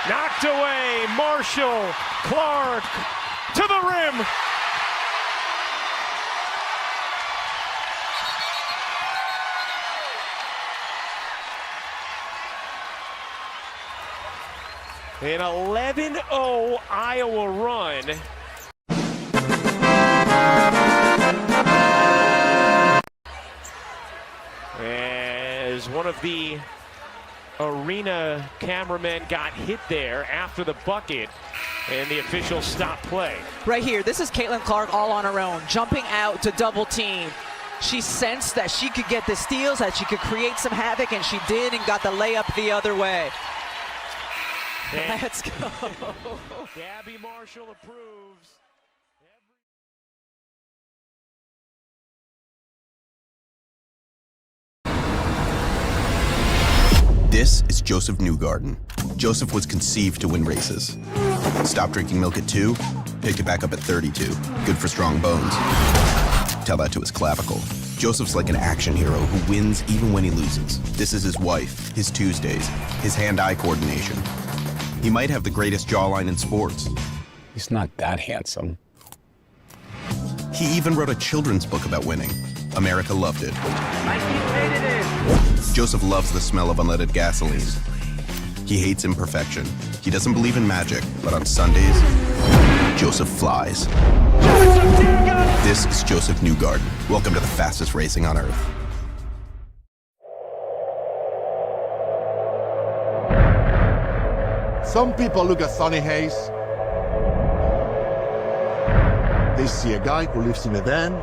Knocked away, Marshall, Clark, to the rim. An 11-0 Iowa run. As one of the arena cameramen got hit there after the bucket, and the officials stopped play. Right here, this is Caitlin Clark all on her own, jumping out to double team. She sensed that she could get the steals, that she could create some havoc, and she did, and got the layup the other way. Let's go. Gabby Marshall approves. This is Joseph Newgarden. Joseph was conceived to win races. Stopped drinking milk at 2, picked it back up at 32. Good for strong bones. Tell that to his clavicle. Joseph's like an action hero who wins even when he loses. This is his wife, his Tuesdays, his hand-eye coordination. He might have the greatest jawline in sports. He's not that handsome. He even wrote a children's book about winning. America loved it. Joseph loves the smell of unleaded gasoline. He hates imperfection. He doesn't believe in magic, but on Sundays, Joseph flies. This is Joseph Newgarden. Welcome to the fastest racing on earth. Some people look at Sonny Hayes. They see a guy who lives in a van,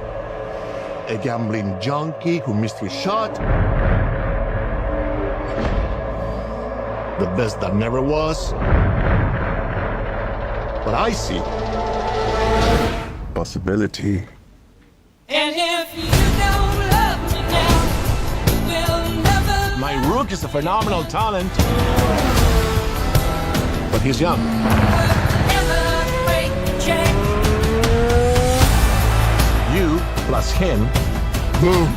a gambling junkie who missed his shot, the best that never was. But I see possibility. And if you don't love me now, we'll never. My rook is a phenomenal talent, but he's young. Never break the chain. You plus him, boom,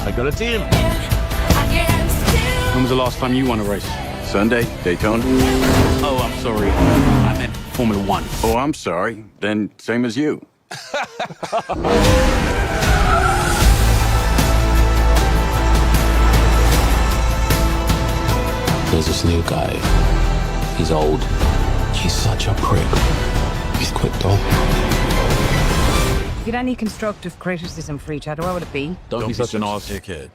I got a team. I can still. When was the last time you won a race? Sunday, Daytona. Oh, I'm sorry. I meant Formula One. Oh, I'm sorry. Then same as you. There's this new guy. He's old. He's such a prick. He's quick though. If you had any constructive criticism for each other, what would it be? Don't be such an ass. dickhead.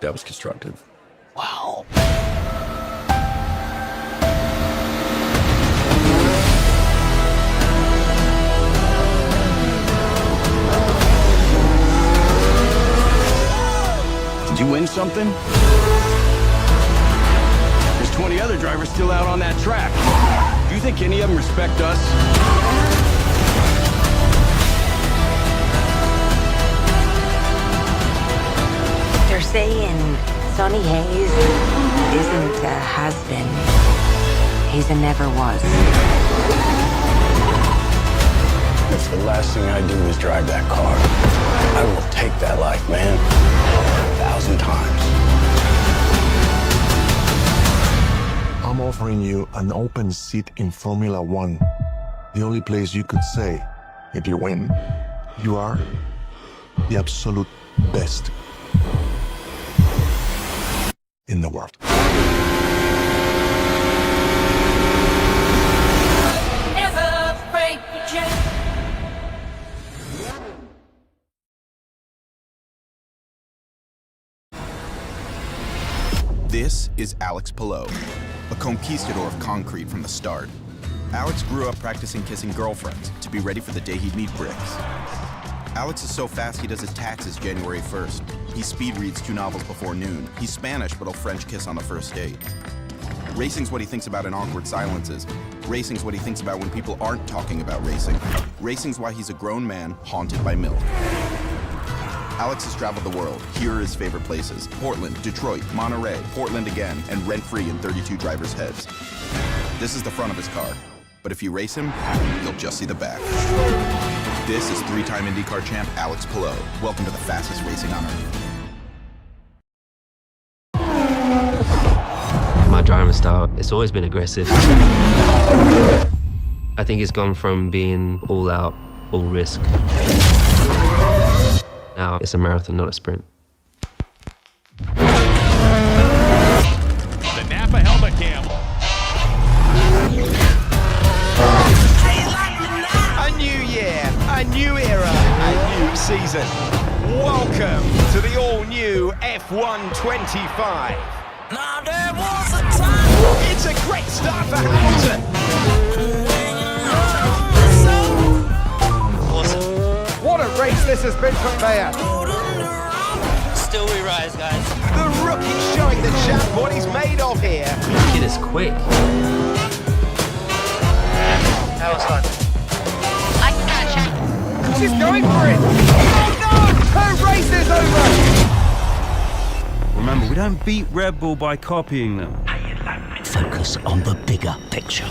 That was constructive. Wow. Did you win something? There's 20 other drivers still out on that track. Do you think any of them respect us? They're saying Sonny Hayes isn't a has-been. He's a never was. If the last thing I do is drive that car, I will take that life, man. 1,000 times. I'm offering you an open seat in Formula One. The only place you could say, if you win, you are the absolute best in the world. Never break the chain. This is Alex Palou, a conquistador of concrete from the start. Alex grew up practicing kissing girlfriends to be ready for the day he'd meet bricks. Alex is so fast he does his taxes January 1st. He speed reads 2 novels before noon. He's Spanish, but he'll French kiss on the first date. Racing's what he thinks about in awkward silences. Racing's what he thinks about when people aren't talking about racing. Racing's why he's a grown man haunted by milk. Alex has traveled the world. Here are his favorite places: Portland, Detroit, Monterey, Portland again, and rent-free in 32 drivers' heads. This is the front of his car, but if you race him, you'll just see the back. This is 3-time IndyCar champ Alex Palou. Welcome to the fastest racing on earth. My driving It's always been aggressive. I think it's gone from being all out, all risk. Now it's a marathon, not a sprint. The Napa helmet cam. A new year, a new era, a new season. Welcome to the all-new F125. Now there was a time. It's a great start for Hamilton. Awesome. What a race this has been for Mayer. Still we rise, guys. The rookie showing the champ what he's made of here. It is quick. That was fun. I gotcha. She's going for it. Oh no! Her race is over. Remember, we don't beat Red Bull by copying them. Focus on the bigger picture.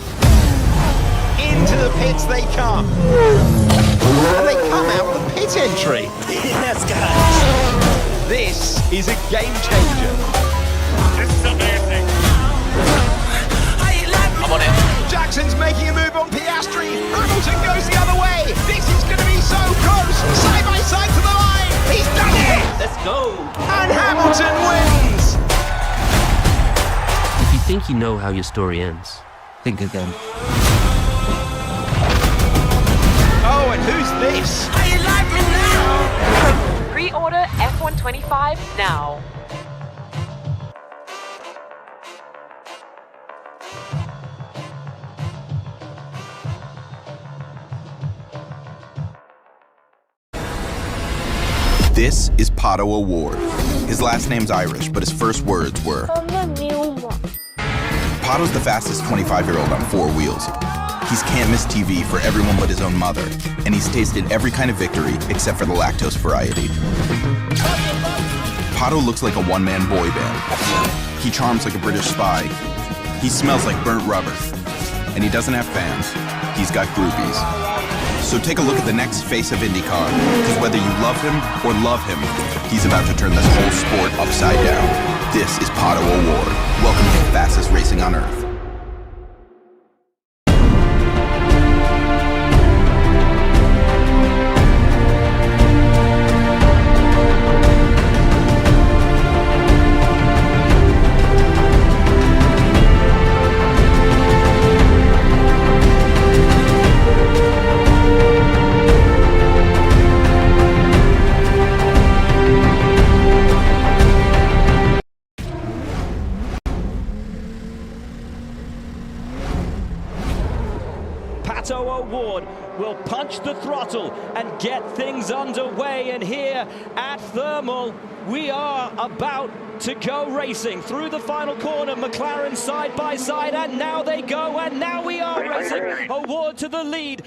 Into the pits they come. And they come out the pit entry. Yes, guys. This is a game changer. This is amazing. I'm on it. Jackson's making a move on Piastri. Hamilton goes the other way. This is going to be so close. Side by side to the line. He's done it. Let's go. And Hamilton wins. If you think you know how your story ends, think again. Oh, and who's this? How you like me now? Pre-order F125 now. This is Pato Award. His last name's Irish, but his first words were... Pato's the fastest 25-year-old on 4 wheels. He's can't miss TV for everyone but his own mother, and he's tasted every kind of victory except for the lactose variety. Pato looks like a one-man boy band. He charms like a British spy. He smells like burnt rubber. And he doesn't have fans. He's got groupies. So take a look at the next face of IndyCar, because whether you love him or love him, he's about to turn this whole sport upside down. This is Pato Award. Welcome to the fastest racing on Earth. Award will punch the throttle and get things underway, and here at Thermal we are about to go racing through the final corner. McLaren side by side, and now they go, and now we are racing. Award to the lead.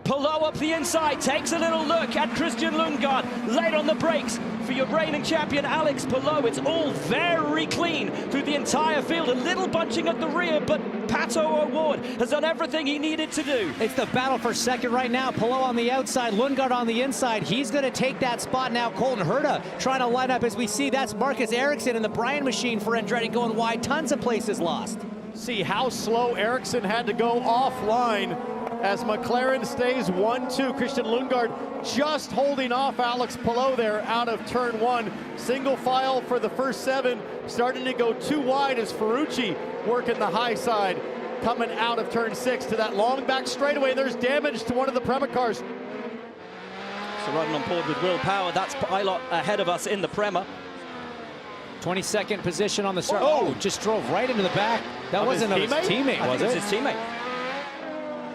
Palou up the inside, takes a little look at Christian Lundgaard, late on the brakes for your reigning champion Alex Palou. It's all very clean through the entire field, a little bunching at the rear, but Pato Award has done everything he needed to do. It's the battle for second right now. Palou on the outside, Lundgaard on the inside. He's going to take that spot now. Colton Herta trying to line up as we see. That's Marcus Ericsson in the Bryan machine for Andretti going wide. Tons of places lost. See how slow Ericsson had to go offline as McLaren stays 1-2. Christian Lundgaard just holding off Alex Palou there out of turn 1. Single file for the first 7, starting to go too wide as Ferrucci working the high side, coming out of turn 6 to that long back straightaway. There's damage to one of the Prema cars. So riding on board with Will Power, that's Pilot ahead of us in the Prema. 22nd position on the start. Oh, just drove right into the back. That wasn't his teammate, was it? It was his teammate.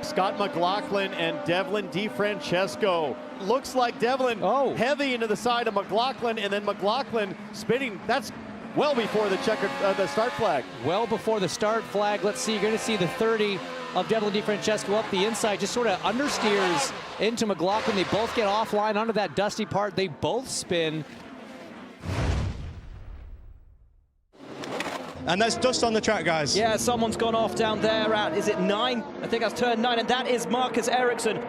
Scott McLaughlin and Devlin DeFrancesco. Looks like Devlin heavy into the side of McLaughlin, and then McLaughlin spinning. That's well before the the start flag. Well before the start flag. Let's see, you're going to see the 30 of Devlin DeFrancesco up the inside, just sort of understeers into McLaughlin. They both get offline onto that dusty part. They both spin. And that's dust on the track, guys. Yeah, someone's gone off down there at, is it 9? I think that's turn 9, and that is Marcus Ericsson.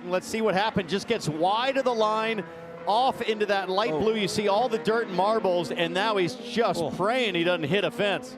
Let's see what happened. Just gets wide of the line, off into that light blue. You see all the dirt and marbles, and now he's just praying he doesn't hit a fence.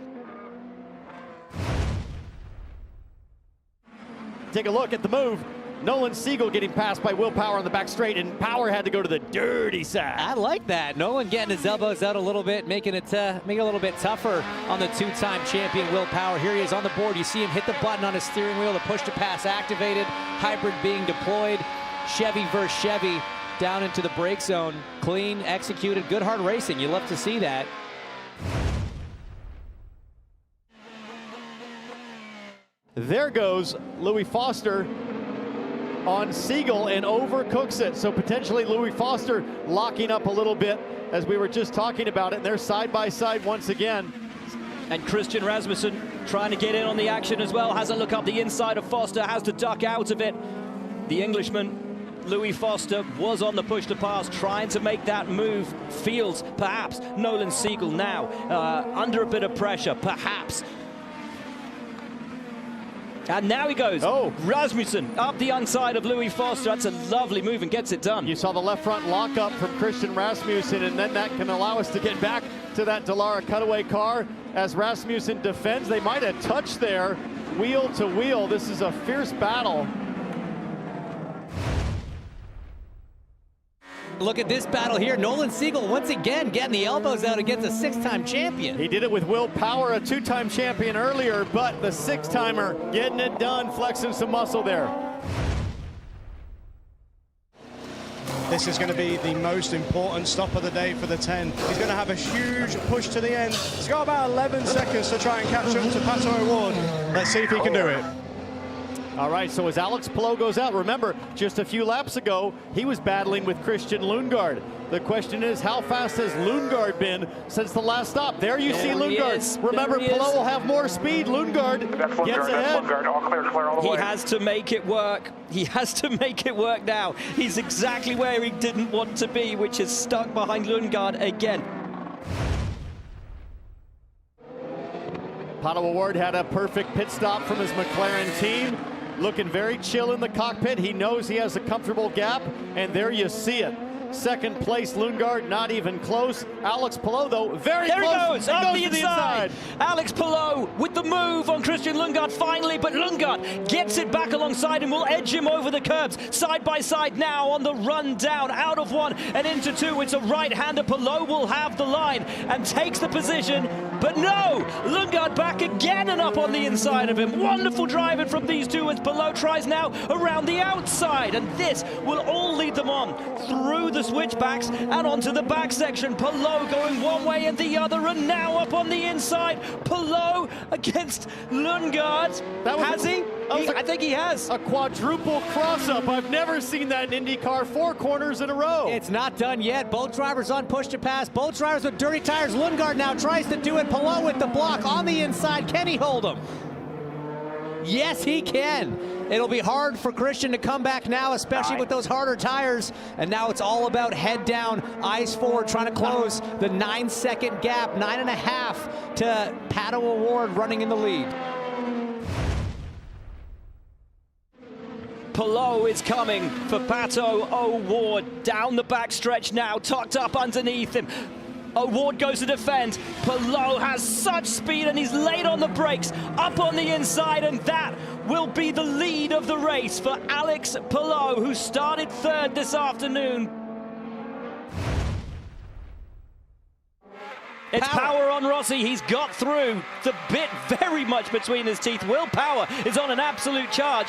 take a look at the move. Nolan Siegel getting passed by Will Power on the back straight, and Power had to go to the dirty side. I like that. Nolan getting his elbows out a little bit, making it a little bit tougher on the two-time champion Will Power. Here he is on the board. You see him hit the button on his steering wheel. The push-to-pass activated. Hybrid being deployed. Chevy versus Chevy down into the brake zone. Clean, executed, good hard racing. You love to see that. There goes Louis Foster on Siegel and overcooks it. So potentially Louis Foster locking up a little bit as we were just talking about it. And they're side by side once again. And Christian Rasmussen trying to get in on the action as well. Has a look up the inside of Foster, has to duck out of it. The Englishman, Louis Foster, was on the push to pass, trying to make that move. Feels perhaps Nolan Siegel now under a bit of pressure, perhaps. And now he goes. Oh, Rasmussen up the inside of Louis Foster. That's a lovely move and gets it done. You saw the left front lock up from Christian Rasmussen, and then that can allow us to get back to that Dallara cutaway car as Rasmussen defends. They might have touched there, wheel to wheel. This is a fierce battle. Look at this battle here. Nolan Siegel once again getting the elbows out against a six-time champion. He did it with Will Power, a two-time champion earlier, but the six-timer getting it done, flexing some muscle there. This is going to be the most important stop of the day for the 10. He's going to have a huge push to the end. He's got about 11 seconds to try and catch up to Pato O'Ward. Let's see if he can do it. All right, so as Alex Palou goes out, remember, just a few laps ago, he was battling with Christian Lundgaard. The question is, how fast has Lundgaard been since the last stop? There you see Lundgaard. Remember, Palou will have more speed. Lundgaard gets ahead. All clear, all the way. He has to make it work. He has to make it work now. He's exactly where he didn't want to be, which is stuck behind Lundgaard again. Pato O'Ward had a perfect pit stop from his McLaren team. Looking very chill in the cockpit. He knows he has a comfortable gap, and there you see it. Second place, Lundgaard, not even close. Alex Palou, though, very there close. There he goes, up the inside. Alex Palou with the move on Christian Lundgaard finally, but Lundgaard gets it back alongside and will edge him over the curbs. Side by side now on the run down, out of one and into two. It's a right-hander. Palou will have the line and takes the position, but no! Lundgaard back again and up on the inside of him. Wonderful driving from these two as Palou tries now around the outside, and this will all lead them on through the switchbacks and onto the back section. Palou going one way and the other, and now up on the inside. Palou against Lundgaard. Has he? I think he has. A quadruple cross-up. I've never seen that in IndyCar. 4 corners in a row. It's not done yet. Both drivers on push to pass. Both drivers with dirty tires. Lundgaard now tries to do it. Palou with the block on the inside. Can he hold him? Yes, he can. It'll be hard for Christian to come back now, especially with those harder tires. And now it's all about head down, eyes forward, trying to close the 9-second gap, 9.5 to Pato O'Ward running in the lead. Palou is coming for Pato O'Ward down the back stretch now, tucked up underneath him. O'Ward goes to defend. Palou has such speed and he's late on the brakes, up on the inside, and that will be the lead of the race for Alex Palou, who started third this afternoon. It's power on Rossi. He's got through the bit very much between his teeth. Will Power is on an absolute charge.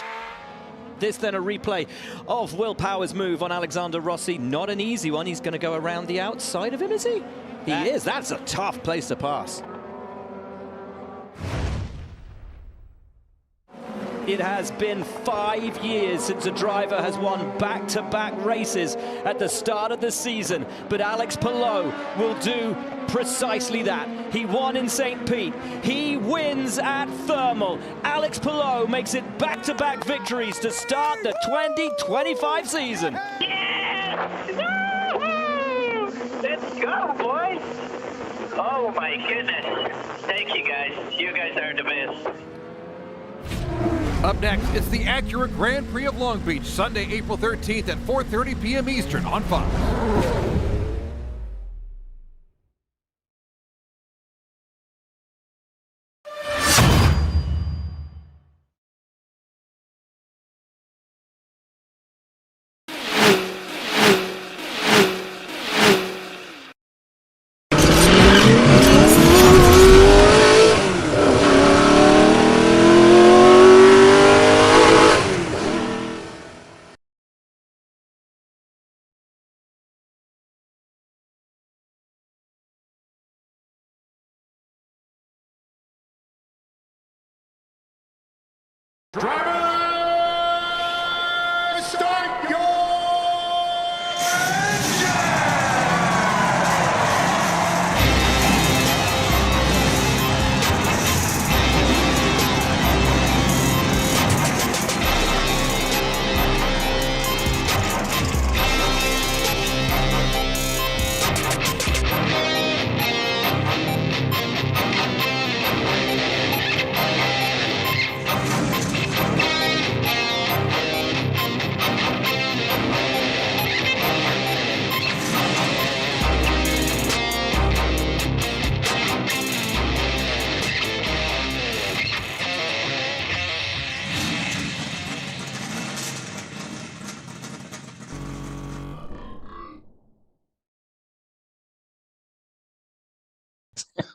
This then a replay of Will Power's move on Alexander Rossi. Not an easy one. He's going to go around the outside of him, is he? He is. That's a tough place to pass. It has been 5 years since a driver has won back-to-back races at the start of the season, but Alex Palou will do precisely that. He won in St. Pete. He wins at Thermal. Alex Palou makes it back-to-back victories to start the 2025 season. Yes! Woo-hoo! Let's go, boys! Oh my goodness. Thank you guys. You guys are the best. Up next, it's the Acura Grand Prix of Long Beach, Sunday, April 13th at 4:30 p.m. Eastern on Fox. Driver, start your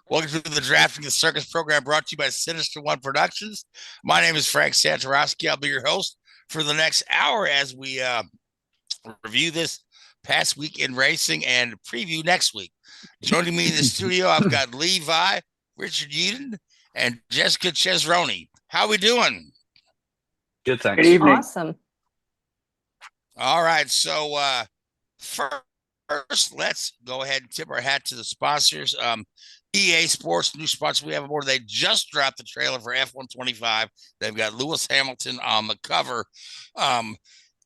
Welcome to the Drafting the Circus program brought to you by Sinister One Productions. My name is Frank Santorowski. I'll be your host for the next hour as we review this past week in racing and preview next week. Joining me in the studio, I've got Levi, Richard Uden, and Jessica Cesroni. How we doing? Good, thanks. Good evening. Awesome. All right, so first, let's go ahead and tip our hat to the sponsors. EA Sports, new sponsor we have aboard. They just dropped the trailer for F125. They've got Lewis Hamilton on the cover. I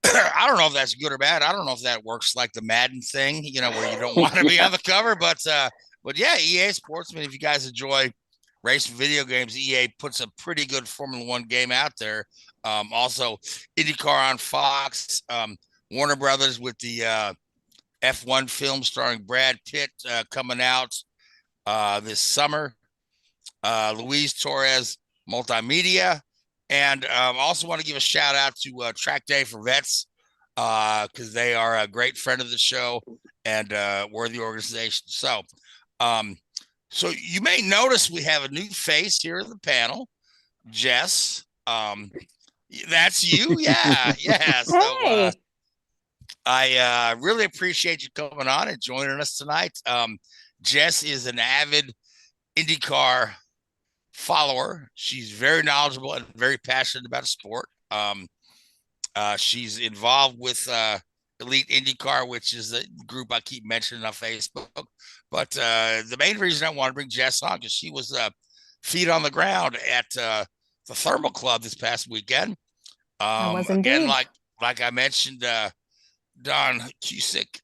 don't know if that's good or bad. I don't know if that works like the Madden thing, you know, where you don't want to be on the cover. But yeah, EA Sports. I mean, if you guys enjoy racing video games, EA puts a pretty good Formula One game out there. Also, IndyCar on Fox. Warner Brothers with the F1 film starring Brad Pitt coming out this summer. Luis Torres Multimedia. And also want to give a shout out to Track Day for Vets because they are a great friend of the show and worthy organization. So you may notice we have a new face here in the panel. Jess, that's you? Yeah. So Hey. I really appreciate you coming on and joining us tonight. Jess is an avid IndyCar follower. She's very knowledgeable and very passionate about sport. She's involved with Elite IndyCar, which is the group I keep mentioning on Facebook. But the main reason I want to bring Jess on because she was feet on the ground at the Thermal Club this past weekend. Again, like I mentioned, Don Cusick,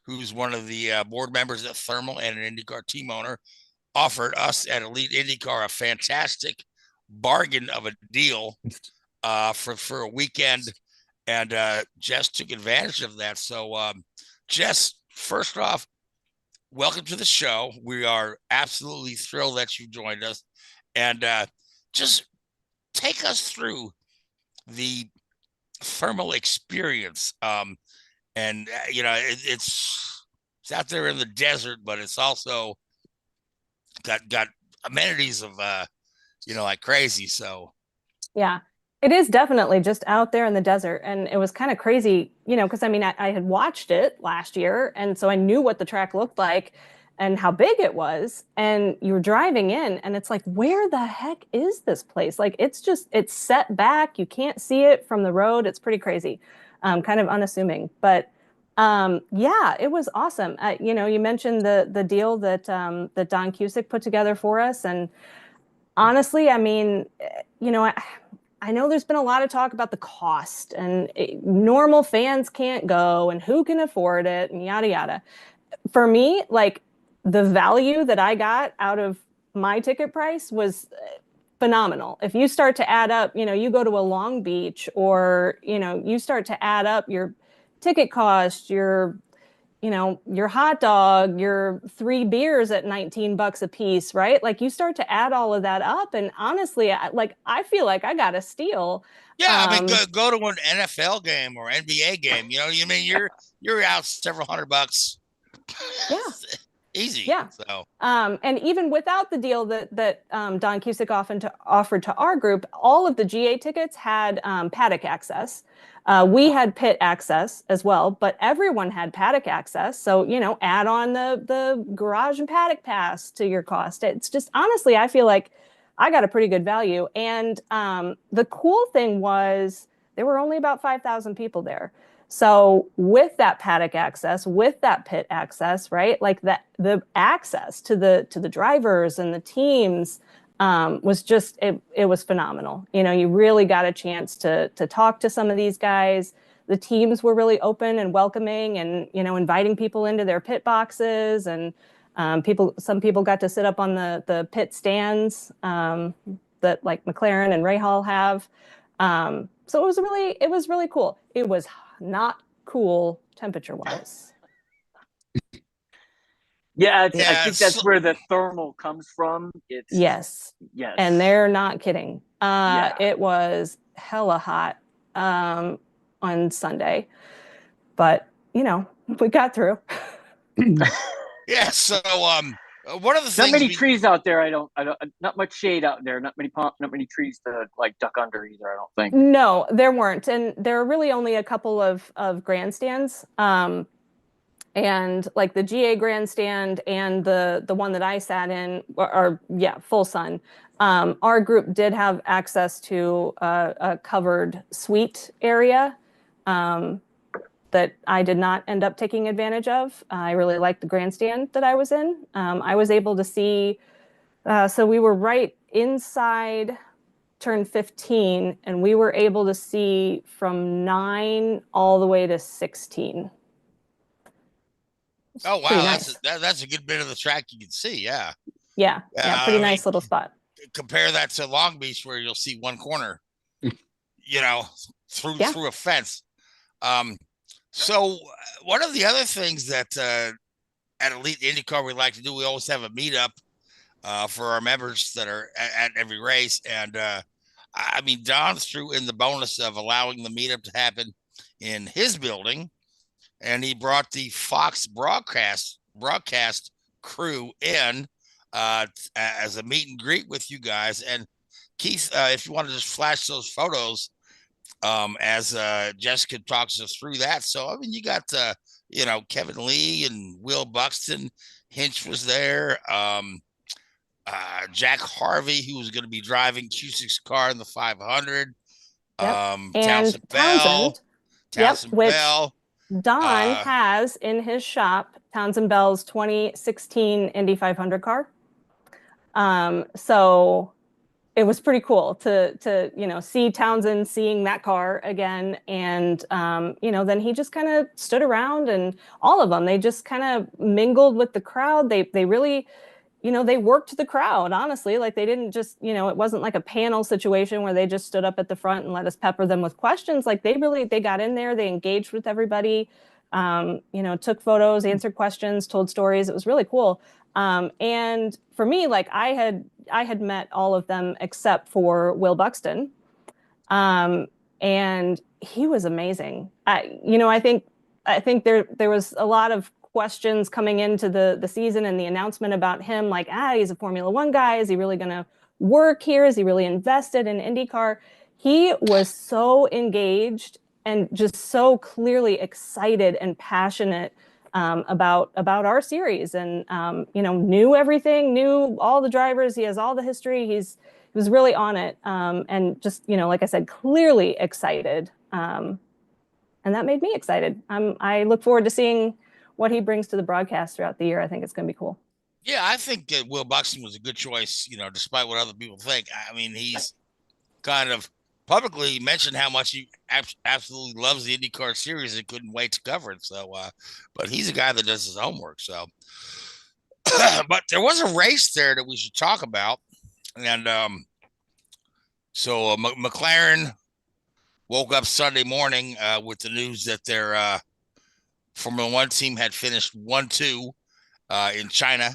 who's one of the board members at Thermal and an IndyCar team owner, offered us at Elite IndyCar a fantastic bargain of a deal for a weekend, and Jess took advantage of that. So, Jess, first off, welcome to the show. We are absolutely thrilled that you joined us, and just take us through the Thermal experience. And you know, it's out there in the desert, but it's also got amenities of like crazy. So Yeah, it is definitely just out there in the desert. And it was kind of crazy, because I mean, I had watched it last year. And so I knew what the track looked like and how big it was. And you were driving in and it's like, where the heck is this place? Like, it's set back. You can't see it from the road. It's pretty crazy. Kind of unassuming, but yeah, it was awesome. You mentioned the deal that Don Cusick put together for us, and honestly, I mean, I know there's been a lot of talk about the cost and normal fans can't go and who can afford it and yada yada. For me, like the value that I got out of my ticket price was phenomenal. If you start to add up, you go to a Long Beach or, you start to add up your ticket cost, your hot dog, your 3 beers at $19 a piece, right? Like you start to add all of that up. And honestly, I feel like I got a steal. Yeah. I mean, go to an NFL game or NBA game, you're out several $100. Yeah. Easy. Yeah. So, and even without the deal that Don Cusick offered to our group, all of the GA tickets had paddock access. We had pit access as well, but everyone had paddock access. So, add on the garage and paddock pass to your cost. It's just, honestly, I feel like I got a pretty good value. And the cool thing was there were only about 5,000 people there. So with that paddock access, with that pit access, right? Like the access to the drivers and the teams was just, it was phenomenal. You know, you really got a chance to talk to some of these guys. The teams were really open and welcoming and, you know, inviting people into their pit boxes, and some people got to sit up on the pit stands that like McLaren and Rahal have. So it was really cool. It was not cool temperature wise. Yeah, I think that's where the thermal comes from. Yes. And they're not kidding. It was hella hot on Sunday, but you know, we got through. Yeah. So one of the things, not many trees out there. I don't not much shade out there. Not many trees to like duck under either, I don't think. No, there weren't. And there are really only a couple of grandstands. And like the GA grandstand and the one that I sat in are full sun. Our group did have access to a covered suite area that I did not end up taking advantage of. I really liked the grandstand that I was in. I was able to see, so we were right inside turn 15, and we were able to see from 9 all the way to 16. Oh, wow. Nice. That's a good bit of the track you can see. Yeah. Yeah. Pretty nice little spot. Compare that to Long Beach, where you'll see one corner, you know, through a fence. So one of the other things that at Elite IndyCar we like to do, we always have a meetup for our members that are at every race. And I mean, Don threw in the bonus of allowing the meetup to happen in his building, and he brought the Fox broadcast crew in as a meet and greet with you guys. And Keith, if you want to just flash those photos as Jessica talks us through that. So, I mean, you got, you know, Kevin Lee and Will Buxton. Hinch was there. Jack Harvey, who was going to be driving Cusick's car in the 500. And Townsend Bell. Bell. Don has in his shop Townsend Bell's 2016 Indy 500 car. So it was pretty cool to you know, see Townsend seeing that car again. And you know, then he just kind of stood around, and all of them, they just kind of mingled with the crowd. They really, you know, they worked the crowd, honestly. Like, they didn't just, you know, it wasn't like a panel situation where they just stood up at the front and let us pepper them with questions. Like, they got in there, they engaged with everybody, you know, took photos, answered questions, told stories. It was really cool. And for me, like, I had met all of them except for Will Buxton. And he was amazing. You know, I think there was a lot of questions coming into the season and the announcement about him, like, he's a Formula One guy. Is he really going to work here? Is he really invested in IndyCar? He was so engaged and just so clearly excited and passionate about our series, and you know, knew everything, knew all the drivers. He has all the history. He was really on it, and just, you know, like I said, clearly excited, and that made me excited. I look forward to seeing what he brings to the broadcast throughout the year. I think it's going to be cool. Yeah, I think that Will Buxton was a good choice, you know, despite what other people think. I mean, he's kind of publicly mentioned how much he absolutely loves the IndyCar series and couldn't wait to cover it. So, but he's a guy that does his homework. So, but there was a race there that we should talk about. And so McLaren woke up Sunday morning with the news that their Formula One team had finished 1-2 in China,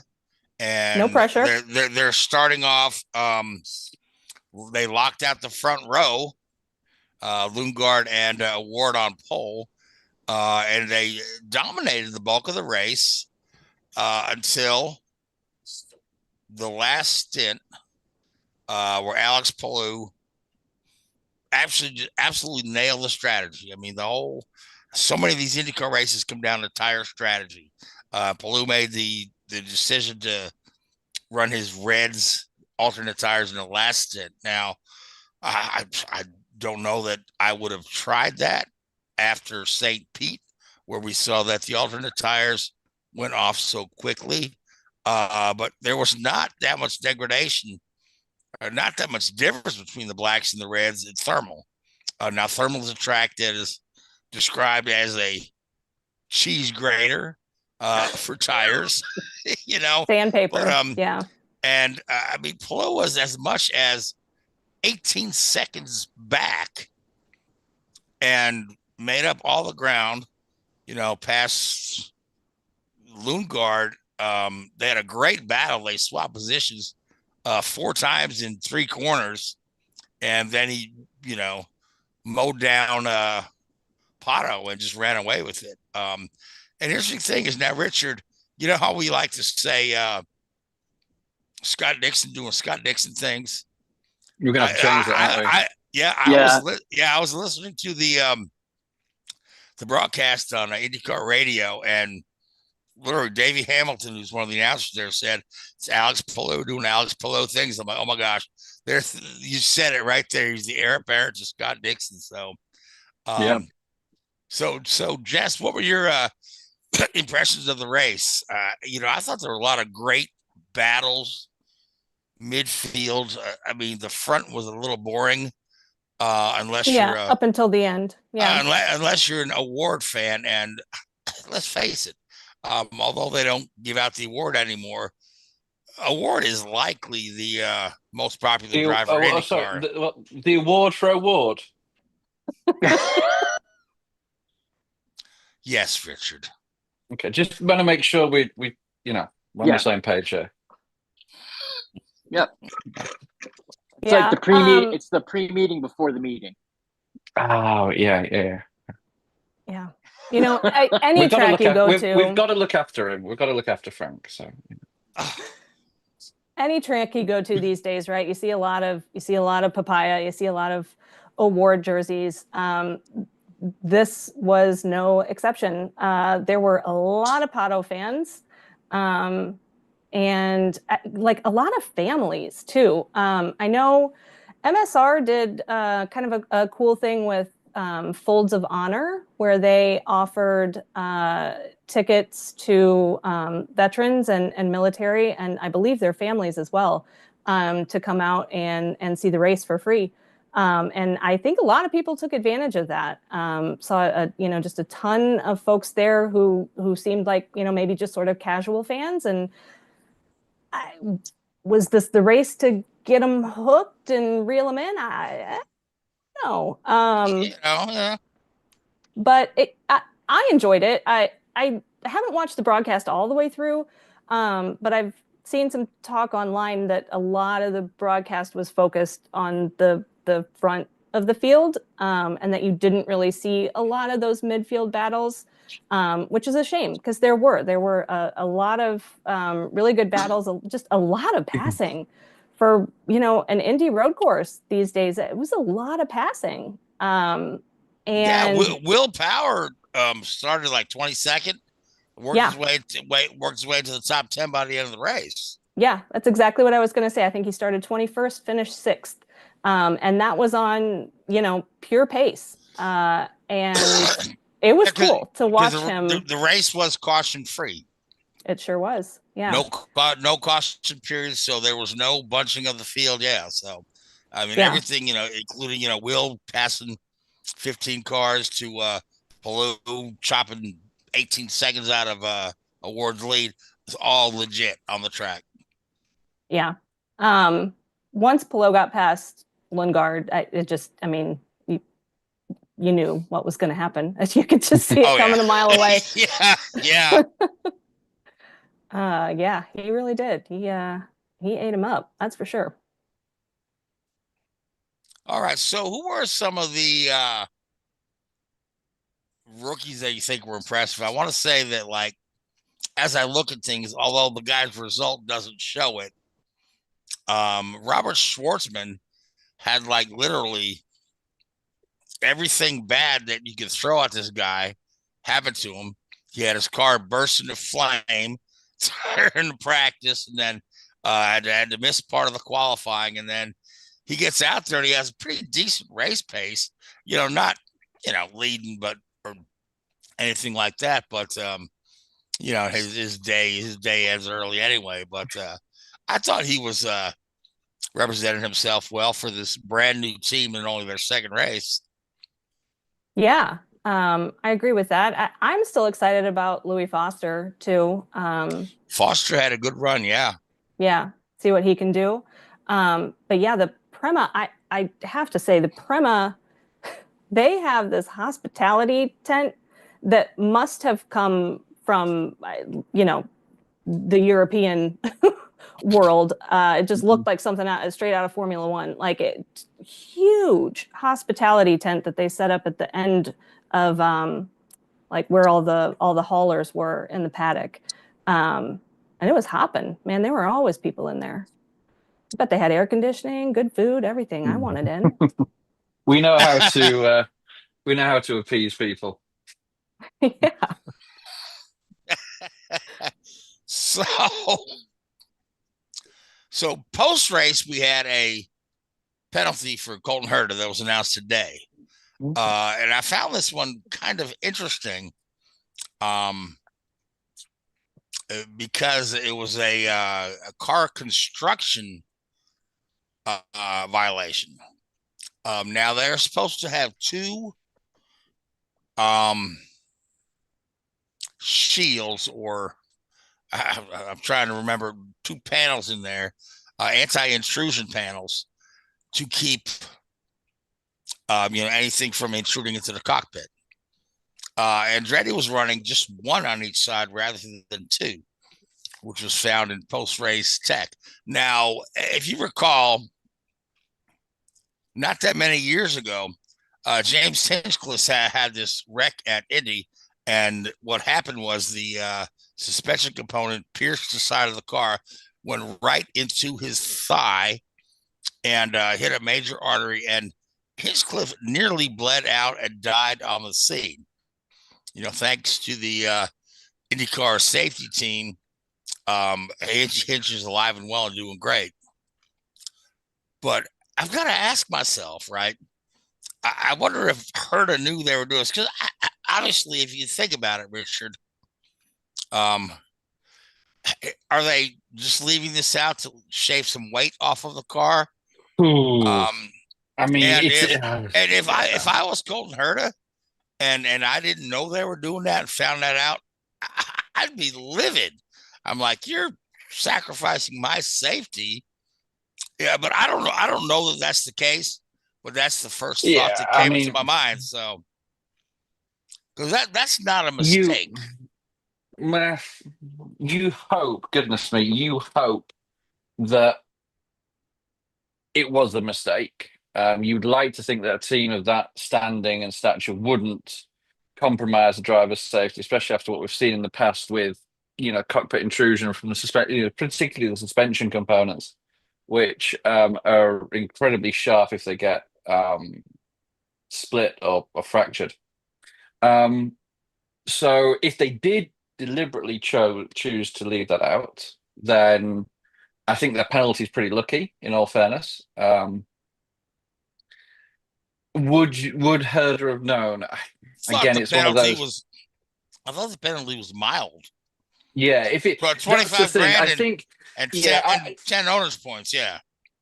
and no pressure. They're starting off. They locked out the front row, Lundgaard and Ward on pole, and they dominated the bulk of the race until the last stint, where Alex Palou absolutely nailed the strategy. I mean, so many of these IndyCar races come down to tire strategy. Palou made the decision to run his reds alternate tires in the last stint. Now, I don't know that I would have tried that after St. Pete, where we saw that the alternate tires went off so quickly. But there was not that much degradation, or not that much difference between the blacks and the reds in thermal. Now, thermal is a track that is described as a cheese grater for tires, Sandpaper. But, yeah. And I mean, Palou was as much as 18 seconds back and made up all the ground, past Lundgaard. They had a great battle. They swapped positions 4 times in 3 corners, and then he, mowed down Pato and just ran away with it. And interesting thing is now, Richard, you know how we like to say Scott Dixon doing Scott Dixon things. You're gonna have to change that, aren't we? I was listening to the broadcast on IndyCar radio, and literally Davey Hamilton, who's one of the announcers there, said it's Alex Palou doing Alex Palou things. I'm like, oh my gosh, you said it right there. He's the heir apparent to Scott Dixon. So, So Jess, what were your impressions of the race? I thought there were a lot of great battles. Midfield, I mean, the front was a little boring, unless you're up until the end. Yeah, unless you're an award fan, and let's face it, although they don't give out the award anymore, award is likely the most popular driver in IndyCar. The award for award. Yes, Richard. Okay, just want to make sure we we're on the same page here. Yep. It's like the pre-meeting. It's the pre-meeting before the meeting. Oh yeah. Yeah. Any track you go to, we've got to look after him. We've got to look after Frank. So. Any track you go to these days, right? You see a lot of papaya. You see a lot of award jerseys. This was no exception. There were a lot of Pato fans. And like a lot of families too. I know MSR did kind of a cool thing with Folds of Honor, where they offered tickets to veterans and military, and I believe their families as well, to come out and see the race for free. And I think a lot of people took advantage of that. Saw just a ton of folks there who seemed like maybe just sort of casual fans. And was this the race to get them hooked and reel them in? I don't know. But I enjoyed it. I haven't watched the broadcast all the way through, but I've seen some talk online that a lot of the broadcast was focused on the front of the field, and that you didn't really see a lot of those midfield battles, which is a shame, because there were a lot of really good battles, just a lot of passing for an Indy road course these days. It was a lot of passing. And Will Power started like 22nd, worked his way to the top 10 by the end of the race. Yeah, that's exactly what I was going to say. I think he started 21st, finished 6th. And that was on, pure pace. And it was cool to watch him. The race was caution free. It sure was. Yeah. No caution periods. So there was no bunching of the field. Yeah. So, I mean, everything, including, Will passing 15 cars to Palou, chopping 18 seconds out of Award's lead, was all legit on the track. Yeah. Once Palou got past Lundgaard, you knew what was going to happen. As you could just see it coming a mile away. Yeah. He really did. He ate him up. That's for sure. All right. So who are some of the rookies that you think were impressive? I want to say that, like, as I look at things, although the guy's result doesn't show it, Robert Schwartzman had like literally everything bad that you could throw at this guy happened to him. He had his car burst into flame during practice, and then had to miss part of the qualifying, and then he gets out there and he has a pretty decent race pace. Not leading, but or anything like that. But his day ends early anyway. But I thought he was represented himself well for this brand new team and only their second race. Yeah, I agree with that. I'm still excited about Louis Foster too. Foster had a good run, yeah. Yeah, see what he can do. But yeah, the Prema, I have to say, the Prema, they have this hospitality tent that must have come from, the European world. It just looked like something straight out of Formula One. Like huge hospitality tent that they set up at the end of where all the haulers were in the paddock. And it was hopping, man. There were always people in there. I bet they had air conditioning, good food, everything I wanted in. We know how to appease people. Yeah. So post race, we had a penalty for Colton Herta that was announced today, and I found this one kind of interesting, because it was a car construction violation. Now they're supposed to have two shields, or I'm trying to remember, two panels in there, anti-intrusion panels, to keep anything from intruding into the cockpit. Andretti was running just one on each side rather than two, which was found in post-race tech. Now, if you recall, not that many years ago, James Hinchcliffe had this wreck at Indy, and what happened was the suspension component pierced the side of the car, went right into his thigh, and hit a major artery, and Hinchcliffe nearly bled out and died on the scene. Thanks to the IndyCar safety team, Hinch is alive and well and doing great. But I've got to ask myself, right? I wonder if Herta knew they were doing this, because honestly, if you think about it, Richard, are they just leaving this out to shave some weight off of the car? I mean, if I was Colton Herta and I didn't know they were doing that and found that out, I'd be livid. I'm like, you're sacrificing my safety. Yeah, but I don't know. I don't know that that's the case, but that's the first thought that came into my mind. So, because that's not a mistake. You hope, goodness me, you hope that it was a mistake. You'd like to think that a team of that standing and stature wouldn't compromise the driver's safety, especially after what we've seen in the past with, cockpit intrusion from the suspension, particularly the suspension components, which are incredibly sharp if they get split or fractured. So if they did deliberately choose to leave that out, then I think their penalty is pretty lucky, in all fairness. Would Herta have known? Again, it's one of those. I thought the penalty was mild. Yeah, if it 25 grand, I think, and 10 owner's points. Yeah.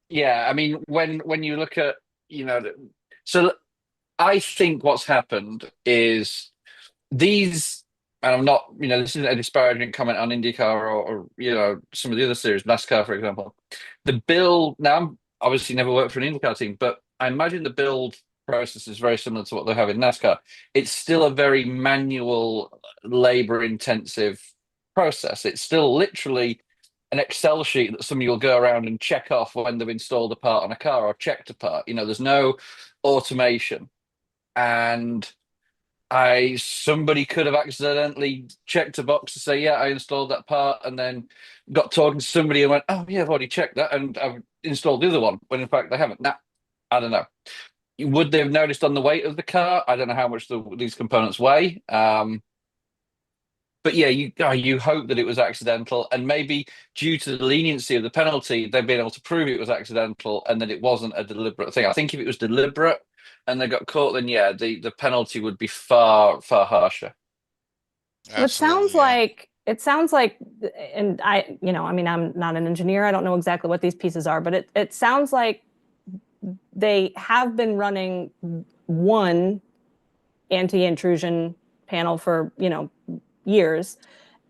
Yeah, I mean, when you look at, so I think what's happened is these, and I'm not, this isn't a disparaging comment on IndyCar or some of the other series, NASCAR, for example. The build, now I'm obviously never worked for an IndyCar team, but I imagine the build process is very similar to what they have in NASCAR. It's still a very manual, labor-intensive process. It's still literally an Excel sheet that somebody will go around and check off when they've installed a part on a car or checked a part. There's no automation. And somebody could have accidentally checked a box to say, yeah, I installed that part, and then got talking to somebody and went, oh yeah, I've already checked that and I've installed the other one, when in fact they haven't. Now, I don't know. Would they have noticed on the weight of the car? I don't know how much these components weigh. But yeah, you hope that it was accidental, and maybe due to the leniency of the penalty, they've been able to prove it was accidental and that it wasn't a deliberate thing. I think if it was deliberate and they got caught, then yeah, the penalty would be far, far harsher. It sounds like, and I, I mean, I'm not an engineer. I don't know exactly what these pieces are, but it sounds like they have been running one anti-intrusion panel for, years.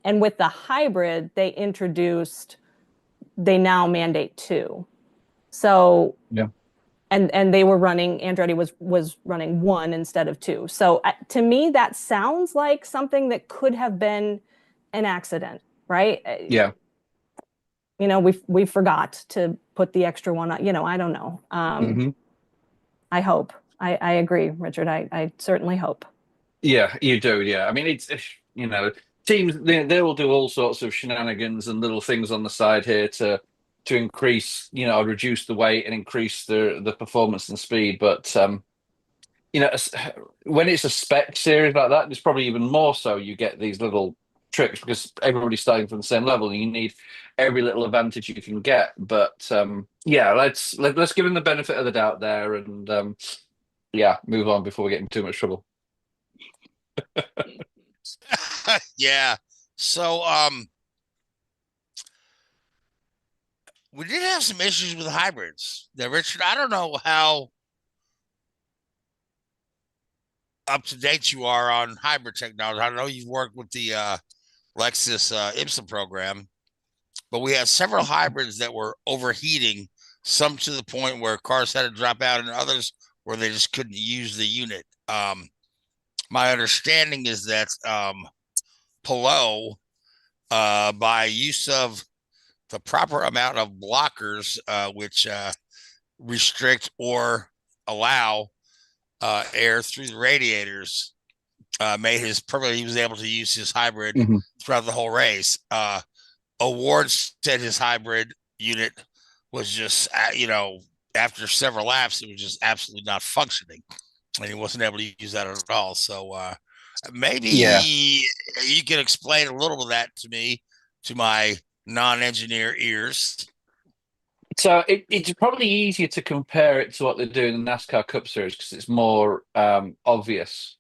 And with the hybrid, they now mandate 2. So, yeah. And they were running, Andretti was running 1 instead of 2. So to me, that sounds like something that could have been an accident, right? Yeah. We forgot to put the extra one on, I don't know. I hope. I agree, Richard. I certainly hope. Yeah, you do. Yeah. I mean, it's teams, they will do all sorts of shenanigans and little things on the side here to increase, reduce the weight and increase the performance and speed. But, when it's a spec series like that, it's probably even more so you get these little tricks because everybody's starting from the same level and you need every little advantage you can get. But, yeah, let's give them the benefit of the doubt there and, move on before we get in too much trouble. Yeah. So we did have some issues with hybrids. Now, Richard, I don't know how up to date you are on hybrid technology. I know you've worked with the Lexus IMSA program, but we had several hybrids that were overheating, some to the point where cars had to drop out and others where they just couldn't use the unit. My understanding is that Palou, by use of the proper amount of blockers, which restrict or allow air through the radiators, he was able to use his hybrid throughout the whole race. Awards said his hybrid unit was just, after several laps, it was just absolutely not functioning. And he wasn't able to use that at all. So maybe you can explain a little of that to me, to my non-engineer ears. So it's probably easier to compare it to what they do in the NASCAR Cup Series because it's more obvious.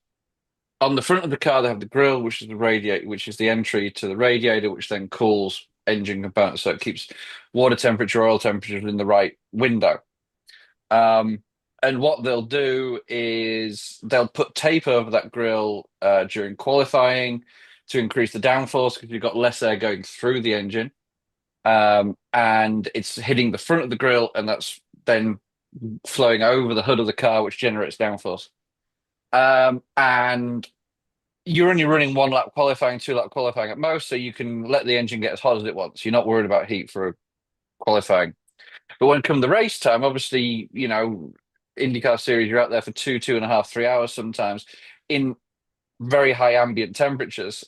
On the front of the car, they have the grille, which is the radiator, which is the entry to the radiator, which then cools engine components, so it keeps water temperature, oil temperature in the right window. And what they'll do is they'll put tape over that grille during qualifying to increase the downforce because you've got less air going through the engine. And it's hitting the front of the grille, and that's then flowing over the hood of the car, which generates downforce. And you're only running 1 lap qualifying, 2 lap qualifying at most, so you can let the engine get as hot as it wants. You're not worried about heat for qualifying. But when it comes to race time, obviously, IndyCar series, you're out there for 2.5, 3 hours sometimes in very high ambient temperatures.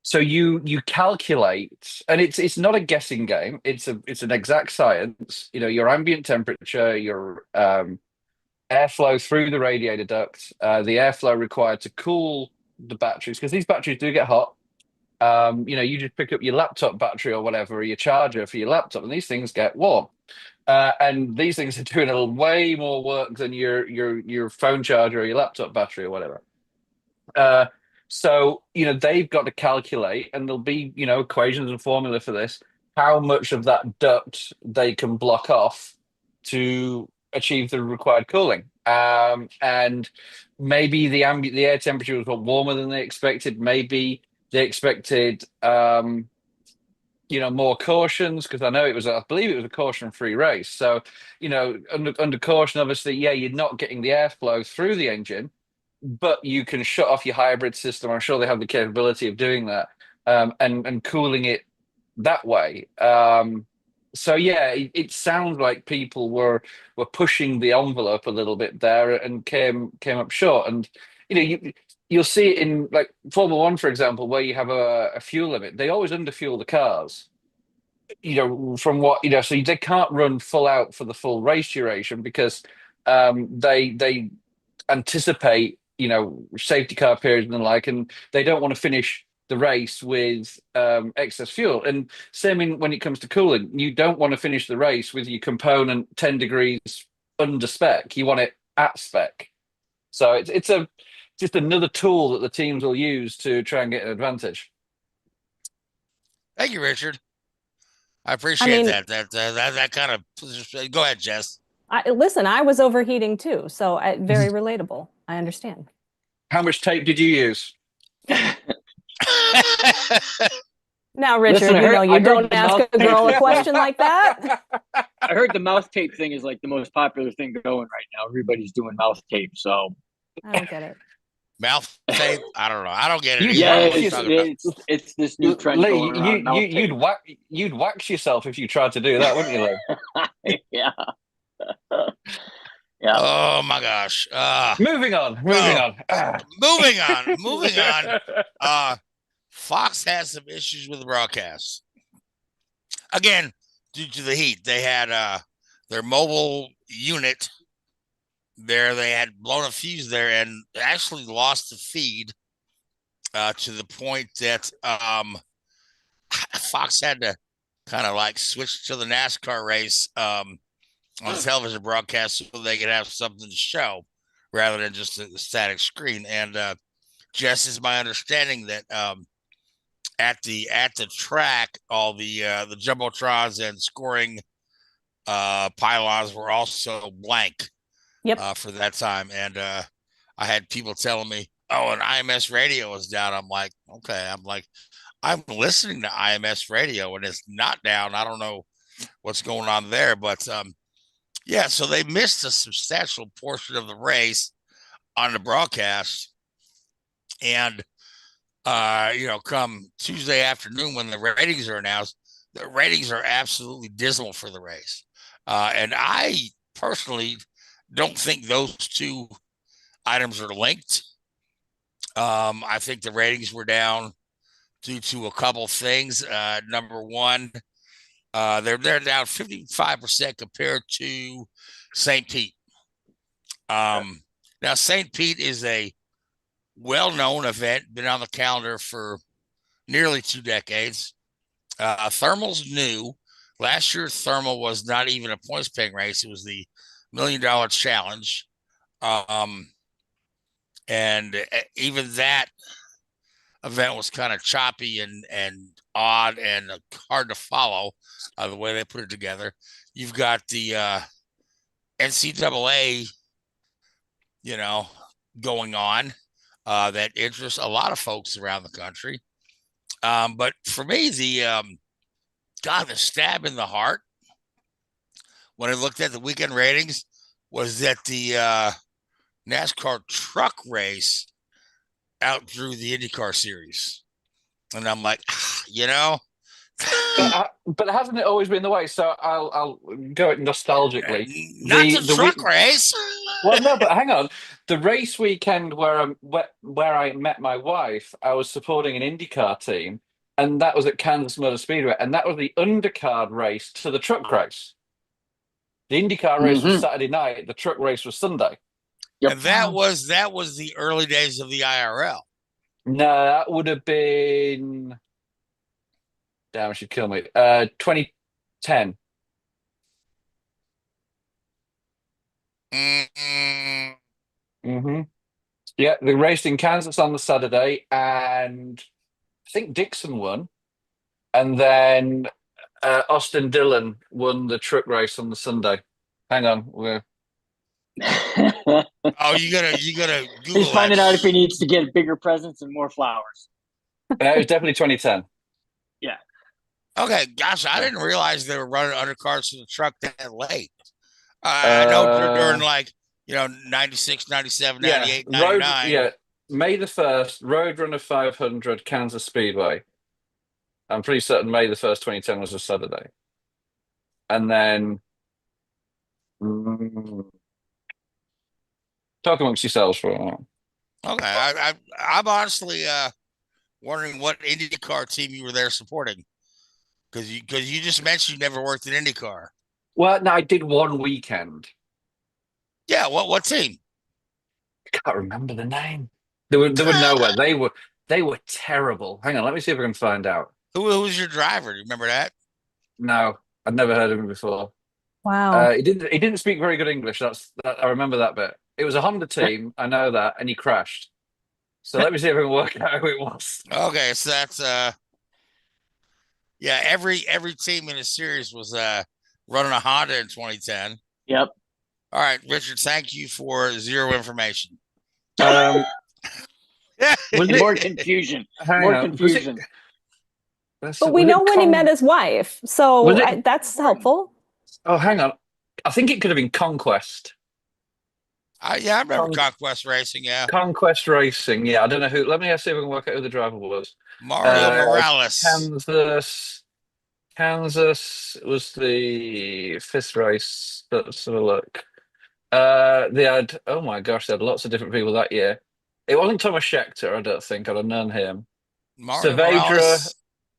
So you calculate, and it's not a guessing game. It's an exact science. Your ambient temperature, your airflow through the radiator duct, the airflow required to cool the batteries, because these batteries do get hot. You just pick up your laptop battery or whatever, or your charger for your laptop, and these things get warm. And these things are doing way more work than your phone charger or your laptop battery or whatever. So they've got to calculate, and there'll be equations and formula for this, how much of that duct they can block off to achieve the required cooling. And maybe the air temperature was warmer than they expected. Maybe they expected more cautions, because I believe it was a caution-free race. So, under caution, obviously, you're not getting the airflow through the engine, but you can shut off your hybrid system. I'm sure they have the capability of doing that, and cooling it that way. So it sounds like people were pushing the envelope a little bit there and came up short. And you'll see it in like Formula One, for example, where you have a fuel limit. They always underfuel the cars. From what so they can't run full out for the full race duration because they anticipate safety car periods and the like, and they don't want to finish the race with excess fuel. And same when it comes to cooling. You don't want to finish the race with your component 10 degrees under spec. You want it at spec. So it's just another tool that the teams will use to try and get an advantage. Thank you, Richard. I appreciate that. That kind of. Go ahead, Jess. Listen, I was overheating too, so very relatable. I understand. How much tape did you use? Now, Richard, Listen, you don't ask a girl a question like that. I heard the mouth tape thing is like the most popular thing going right now. Everybody's doing mouth tape, so I don't get it. Mouth tape? I don't know. I don't get it. Yeah, it's this new trend Lee, going around. Mouth tape. you'd wax yourself if you tried to do that, wouldn't you, Lee? Yeah. Yeah. Oh my gosh. Moving on. Moving on. Fox has some issues with the broadcast. Again, due to the heat. They had their mobile unit there. They had blown a fuse there and actually lost the feed to the point that Fox had to kind of like switch to the NASCAR race on the television broadcast so they could have something to show rather than just a static screen. And just is my understanding that at the track, all the jumbotrons and scoring pylons were also blank. Yep. For that time. And I had people telling me, oh, and IMS radio is down. I'm like, okay. I'm listening to IMS radio and it's not down. I don't know what's going on there, but yeah, so they missed a substantial portion of the race on the broadcast. And come Tuesday afternoon when the ratings are announced, the ratings are absolutely dismal for the race. And I personally don't think those two items are linked. I think the ratings were down due to a couple things. Number one, they're down 55% compared to St. Pete. Now, St. Pete is a well-known event, been on the calendar for nearly 2 decades. Thermal's new. Last year, Thermal was not even a points-paying race. It was the $1 Million Challenge. And even that event was kind of choppy and odd and hard to follow the way they put it together. You've got the NCAA, going on that interests a lot of folks around the country. But for me, the stab in the heart when I looked at the weekend ratings was that the NASCAR truck race outdrew the IndyCar series. And I'm like, But hasn't it always been the way? So I'll go it nostalgically. Not the truck race. Well, no, but hang on. The race weekend where I met my wife, I was supporting an IndyCar team, and that was at Kansas Motor Speedway, and that was the undercard race to the truck race. The IndyCar race was Saturday night. The truck race was Sunday. Yep. And that was the early days of the IRL. No, that would have been. Damn, it should kill me. 2010. Yeah, they raced in Kansas on the Saturday, and I think Dixon won, and then Austin Dillon won the truck race on the Sunday. Hang on, oh, you gotta Google. He's finding out if he needs to get bigger presents and more flowers. It was definitely 2010. Yeah. Okay, gosh, I didn't realize they were running undercards to the truck that late. I know during 96, 97, 98, 99. May the 1st, Roadrunner 500, Kansas Speedway. I'm pretty certain May the 1st, 2010 was a Saturday. And then talk amongst yourselves for a while. Okay, I'm honestly wondering what IndyCar team you were there supporting. Because you just mentioned you never worked in IndyCar. Well, no, I did one weekend. Yeah, what team? I can't remember the name. They were nowhere. They were terrible. Hang on, let me see if I can find out. Who was your driver? Do you remember that? No, I'd never heard of him before. Wow. He didn't speak very good English. I remember that bit. It was a Honda team, I know that, and he crashed. So let me see if I can work out who it was. Okay, so that's yeah, every team in the series was running a Honda in 2010. Yep. All right, Richard, thank you for zero information. More confusion. More confusion. But we know when he met his wife, so that's helpful. Oh, hang on. I think it could have been Conquest. Yeah, I remember Conquest Racing, yeah. Conquest Racing, yeah. I don't know who. Let me see if I can work out who the driver was. Mario Morales. Kansas was the fifth race. Let's have a look. They had, oh my gosh, they had lots of different people that year. It wasn't Thomas Scheckter, I don't think. I'd have known him. Saavedra,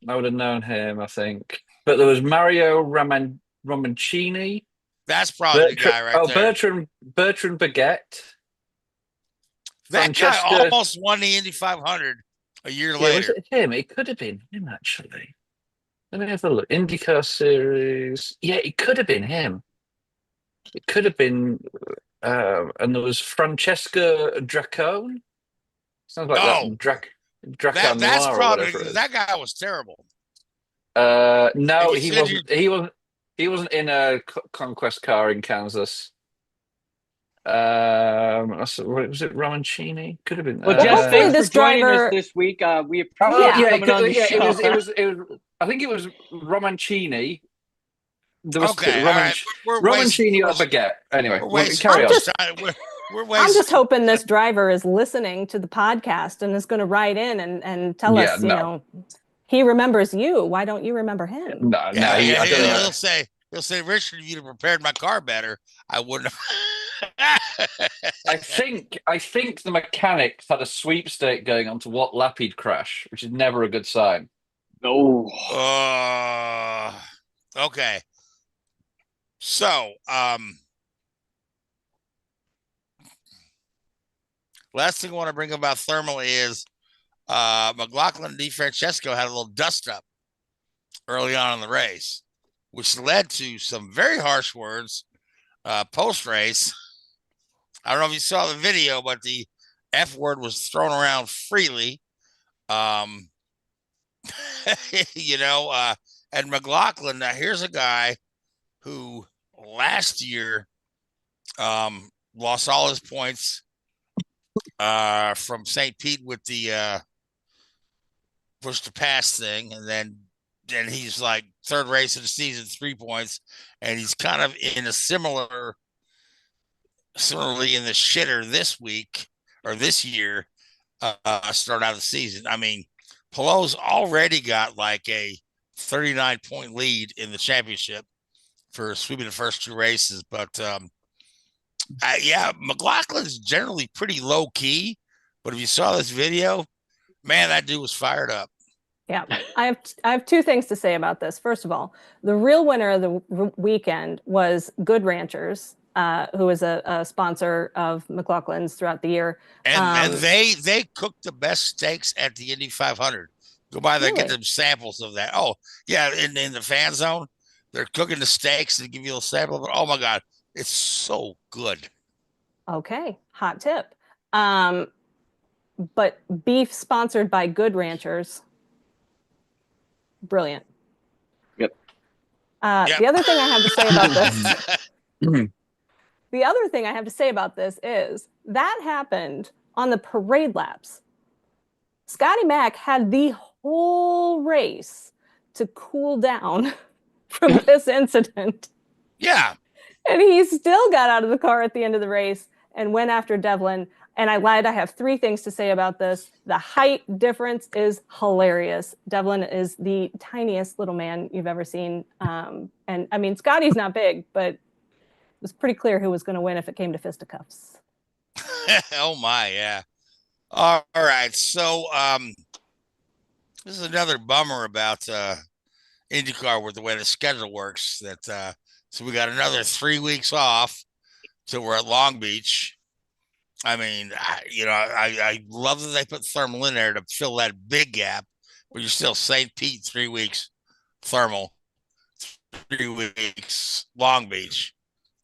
I would have known him, I think. But there was Mario Romancini. That's probably the guy right there. Bertrand Baguette. That guy almost won the Indy 500 a year later. Was it him? It could have been him, actually. Let me have a look. IndyCar Series. Yeah, it could have been him. It could have been, and there was Francesco Dracone. Sounds like that. Dracone. That's probably because that guy was terrible. No, he wasn't. He wasn't in a Conquest car in Kansas. Was it Romancini? Could have been. Well, Jess, thanks for joining us this week. We appreciate coming on the show. It was. I think it was Romancini. There was okay, all right. Romancini or Baguette. Anyway, carry on. I'm just hoping this driver is listening to the podcast and is going to write in and tell us, you know, he remembers you. Why don't you remember him? He'll say, Richard, if you'd have prepared my car better, I wouldn't have. I think the mechanics had a sweepstake going on to what lap he'd crash, which is never a good sign. Oh. Okay. So, last thing I want to bring up about thermal is McLaughlin and DeFrancesco had a little dust up early on in the race, which led to some very harsh words post race. I don't know if you saw the video, but the F word was thrown around freely. You know, and McLaughlin, now here's a guy who last year lost all his points from St. Pete with the push to pass thing, and then he's like third race of the season, 3 points, and he's kind of in a similarly in the shitter this week or this year, start out of the season. I mean, Palou's already got like a 39-point lead in the championship for sweeping the first 2 races, but yeah, McLaughlin's generally pretty low key, but if you saw this video, man, that dude was fired up. Yeah, I have 2 things to say about this. First of all, the real winner of the weekend was Good Ranchers, who is a sponsor of McLaughlin's throughout the year. And they cook the best steaks at the Indy 500. Go by there, get them samples of that. Oh, yeah, in the fan zone, they're cooking the steaks and give you a sample of it. Oh, my God, it's so good. Okay, hot tip. But beef sponsored by Good Ranchers. Brilliant. Yep. The other thing I have to say about this. The other thing I have to say about this is that happened on the parade laps. Scotty Mack had the whole race to cool down from this incident. Yeah. And he still got out of the car at the end of the race and went after Devlin. And I lied. I have 3 things to say about this. The height difference is hilarious. Devlin is the tiniest little man you've ever seen. And I mean, Scotty's not big, but it was pretty clear who was going to win if it came to fisticuffs. Oh my, yeah. All right. So this is another bummer about IndyCar with the way the schedule works. That so we got another 3 weeks off till we're at Long Beach. I mean, I love that they put thermal in there to fill that big gap, but you're still St. Pete 3 weeks, thermal 3 weeks, Long Beach.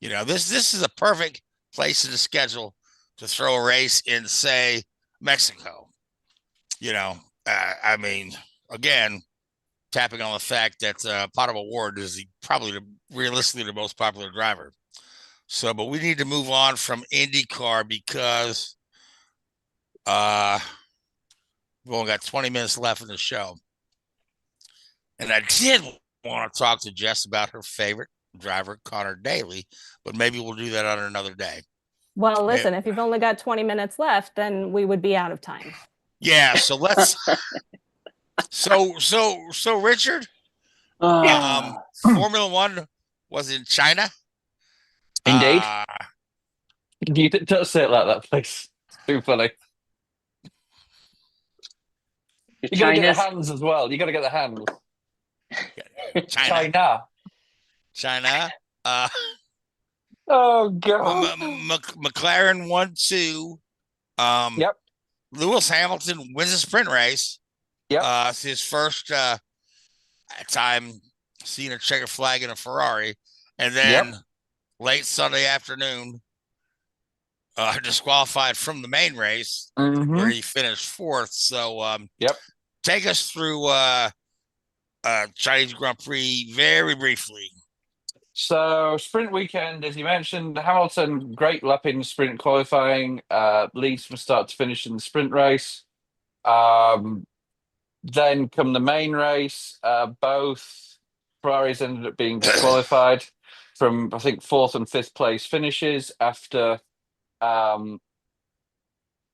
This is a perfect place in the schedule to throw a race in, say, Mexico. I mean, again, tapping on the fact that Pato O'Ward is realistically the most popular driver. So, but we need to move on from IndyCar because we've only got 20 minutes left in the show. And I did want to talk to Jess about her favorite driver, Connor Daly, but maybe we'll do that on another day. Well, listen, if you've only got 20 minutes left, then we would be out of time. Yeah, so let's so Richard, Formula One was in China. Indeed. You don't say it like that, please. It's too funny. You got to get the hands as well. You got to get the hands. China. Oh God. McLaren 1-2. Yep. Lewis Hamilton wins a sprint race. Yep. It's his first time seeing a checker flag in a Ferrari, and then late Sunday afternoon, disqualified from the main race where he finished fourth. So, take us through Chinese Grand Prix very briefly. So, sprint weekend, as you mentioned, Hamilton, great lap in sprint qualifying, leads from start to finish in the sprint race. Then come the main race, both Ferraris ended up being disqualified from, I think, 4th and 5th place finishes after Oscar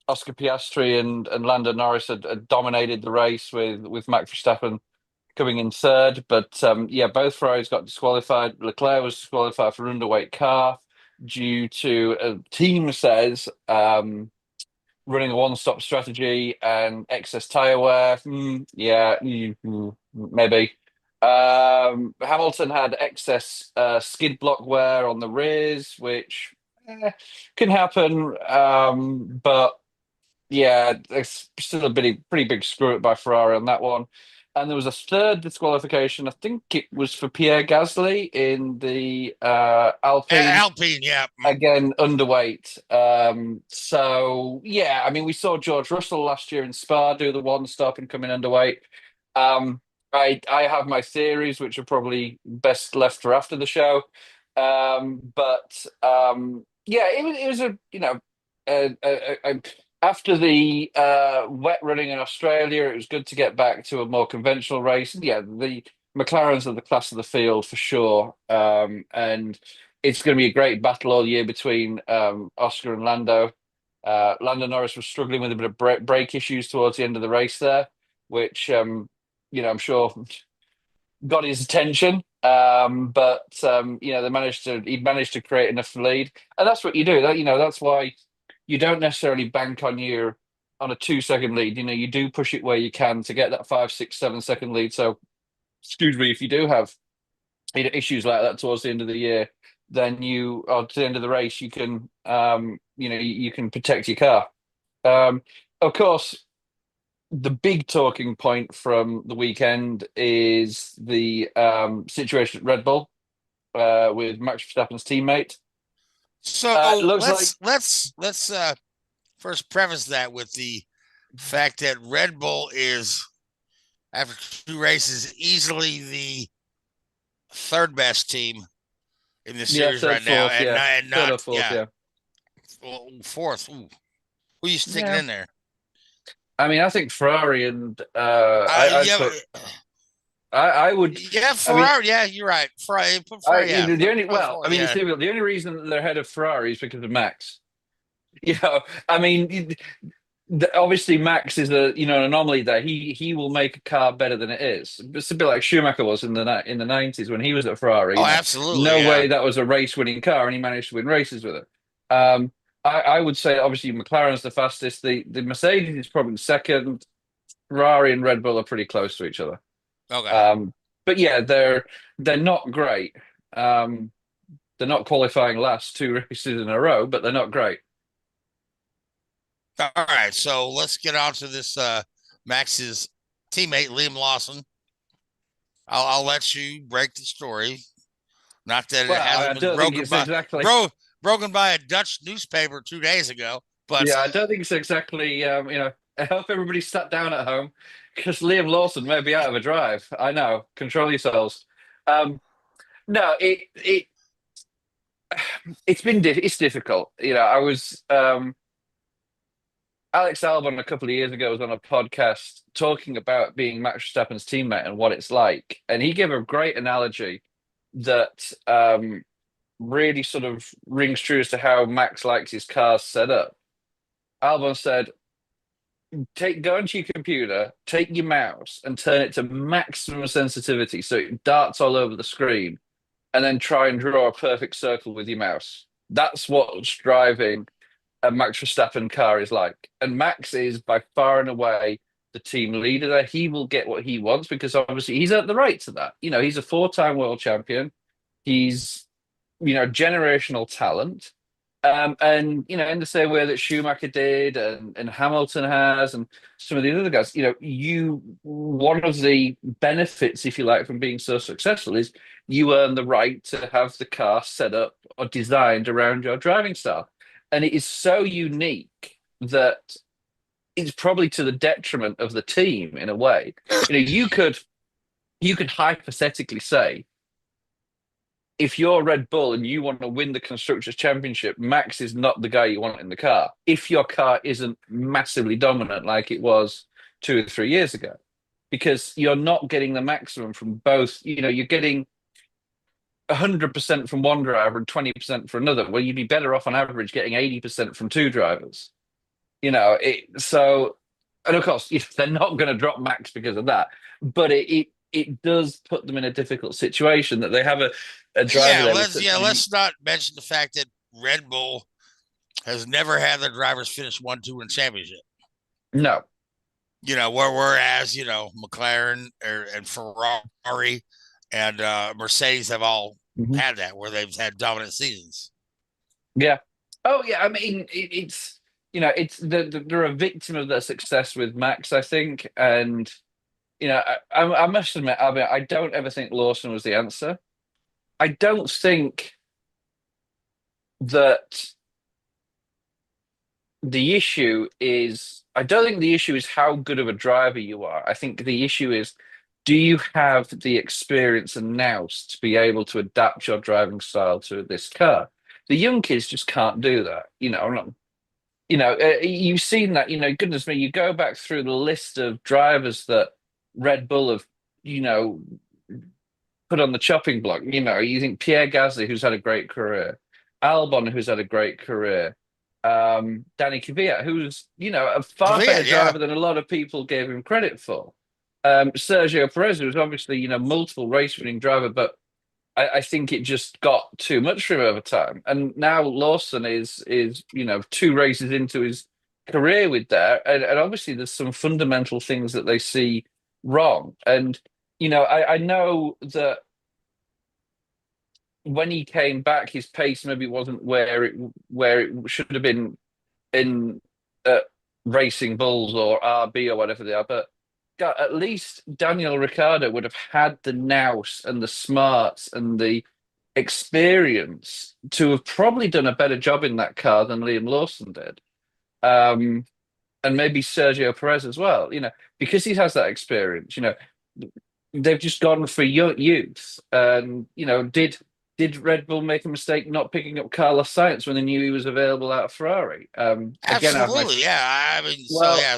Piastri and Lando Norris had dominated the race with Max Verstappen coming in 3rd. But both Ferraris got disqualified. Leclerc was disqualified for an underweight car due to, a team says, running a one-stop strategy and excess tyre wear. Maybe. Hamilton had excess skid block wear on the rears, which can happen. But yeah, it's still a pretty big screw up by Ferrari on that one. And there was a 3rd disqualification. I think it was for Pierre Gasly in the Alpine. Alpine, yeah. Again, underweight. So, yeah, I mean, we saw George Russell last year in Spa do the one stop and come in underweight. I have my theories, which are probably best left for after the show. It was after the wet running in Australia, it was good to get back to a more conventional race. And yeah, the McLarens are the class of the field for sure. And it's going to be a great battle all year between Oscar and Lando. Lando Norris was struggling with a bit of brake issues towards the end of the race there, which, I'm sure got his attention. He managed to create enough lead. And that's what you do. That's why you don't necessarily bank on a 2-second lead. You do push it where you can to get that 5, 6, 7-second lead. So, excuse me, if you do have issues like that towards the end of the year, then to the end of the race, you can you can protect your car. Of course, the big talking point from the weekend is the situation at Red Bull with Max Verstappen's teammate. So let's first preface that with the fact that Red Bull is, after 2 races, easily the 3rd best team in the series right now, and not fourth. Ooh. Who are you sticking in there? I mean, I think Ferrari and I would. Yeah, Ferrari. You're right. Ferrari. The only reason they're ahead of Ferrari is because of Max. Obviously Max is an anomaly there. He will make a car better than it is. It's a bit like Schumacher was in the 90s when he was at Ferrari. Oh, absolutely. No way that was a race-winning car, and he managed to win races with it. I would say obviously McLaren's the fastest. The Mercedes is probably second. Ferrari and Red Bull are pretty close to each other. Okay. But yeah, they're not great. They're not qualifying last 2 races in a row, but they're not great. All right, so let's get on to this Max's teammate, Liam Lawson. I'll let you break the story. Not that it hasn't been broken by a Dutch newspaper 2 days ago, but yeah, I don't think it's exactly. I hope everybody sat down at home because Liam Lawson may be out of a drive. I know. Control yourselves. No, it's difficult. I was Alex Albon a couple of years ago was on a podcast talking about being Max Verstappen's teammate and what it's like, and he gave a great analogy that really sort of rings true as to how Max likes his cars set up. Albon said, go into your computer, take your mouse and turn it to maximum sensitivity so it darts all over the screen, and then try and draw a perfect circle with your mouse. That's what's driving a Max Verstappen car is like. And Max is by far and away the team leader there. He will get what he wants because obviously he's earned the right to that. He's a 4-time world champion. He's, generational talent. And in the same way that Schumacher did and Hamilton has and some of the other guys, one of the benefits, if you like, from being so successful is you earn the right to have the car set up or designed around your driving style. And it is so unique that it's probably to the detriment of the team in a way. You could hypothetically say, if you're Red Bull and you want to win the Constructors' Championship, Max is not the guy you want in the car. If your car isn't massively dominant like it was 2 or 3 years ago, because you're not getting the maximum from both. You're getting 100% from one driver and 20% from another. Well, you'd be better off on average getting 80% from 2 drivers. And of course, they're not going to drop Max because of that, but it does put them in a difficult situation that they have a driver. Let's not mention the fact that Red Bull has never had their drivers finish 1-2 in championship. No. Whereas, McLaren and Ferrari and Mercedes have all had that, where they've had dominant seasons. Yeah. Oh, yeah. I mean, they're a victim of their success with Max, I think. And, I must admit, I don't ever think Lawson was the answer. I don't think that the issue is how good of a driver you are. I think the issue is, do you have the experience and nous to be able to adapt your driving style to this car? The young kids just can't do that. You've seen that, goodness me, you go back through the list of drivers that Red Bull have, put on the chopping block. You think Pierre Gasly, who's had a great career, Albon, who's had a great career, Danny Kvyat, who's, a far better driver than a lot of people gave him credit for. Sergio Perez, who's obviously, multiple race-winning driver, but I think it just got too much for him over time. And now Lawson is 2 races into his career with that, and obviously there's some fundamental things that they see wrong. And I know that when he came back, his pace maybe wasn't where it should have been in Racing Bulls or RB or whatever they are, but at least Daniel Ricciardo would have had the nous and the smarts and the experience to have probably done a better job in that car than Liam Lawson did. And maybe Sergio Perez as well, because he has that experience. They've just gone for youth. And, did Red Bull make a mistake not picking up Carlos Sainz when they knew he was available out of Ferrari? Absolutely, yeah.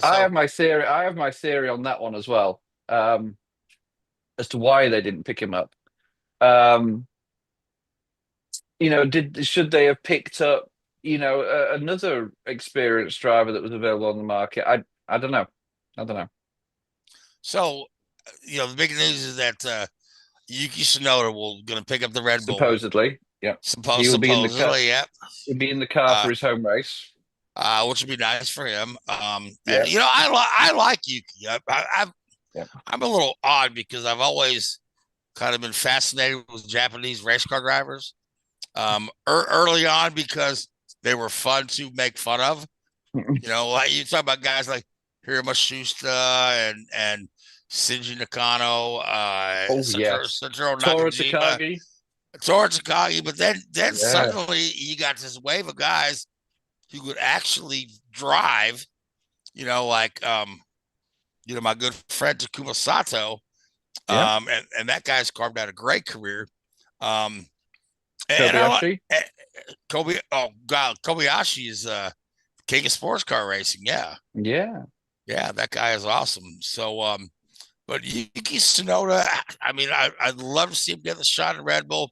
I have my theory. I have my theory on that one as well, as to why they didn't pick him up. Should they have picked up, another experienced driver that was available on the market? I don't know. So, the big news is that Yuki Tsunoda going to pick up the Red Bull. Supposedly, yeah. Supposedly, yeah. He'll be in the car for his home race, which would be nice for him. And, I like Yuki. I'm a little odd because I've always kind of been fascinated with Japanese race car drivers. Early on because they were fun to make fun of, You know, like you talk about guys like Hiruma Shusta and Shinji Nakano, Satoru Torres Nakajima, Torres Takagi, but then suddenly you got this wave of guys who could actually drive, you know, like my good friend Takuma Sato. And that guy's carved out a great career. Kobayashi? Kobayashi is king of sports car racing. Yeah, that guy is awesome. So, but Yuki Tsunoda, I mean, I'd love to see him get the shot in Red Bull,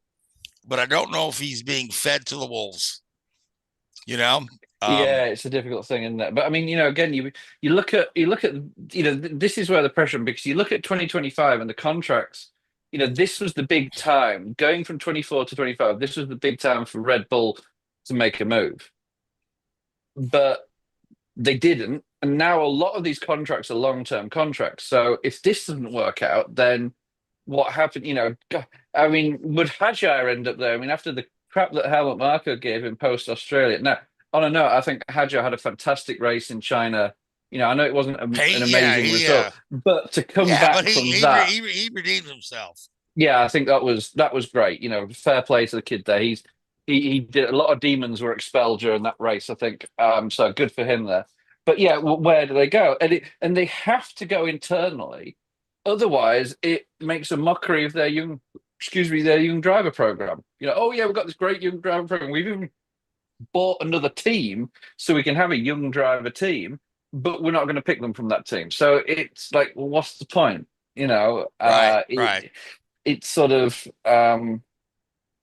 but I don't know if he's being fed to the wolves. You know. It's a difficult thing, isn't it? But I mean, again, you look at this is where the pressure, because you look at 2025 and the contracts. This was the big time going from 24 to 25. This was the big time for Red Bull to make a move, but they didn't. And now a lot of these contracts are long-term contracts. So if this doesn't work out, then what happened? I mean, would Hajjar end up there? I mean, after the crap that Helmut Marko gave him post Australia, now. On a note, I think Hajjar had a fantastic race in China. I know it wasn't an amazing result, but to come back from that, he redeemed himself. Yeah, I think that was great. Fair play to the kid there. He did a lot of demons were expelled during that race, I think. So good for him there. But yeah, where do they go? And they have to go internally, otherwise it makes a mockery of their young driver program. We've got this great young driver program. We've even bought another team so we can have a young driver team, but we're not going to pick them from that team. So it's like, well, what's the point? Right. It's sort of. So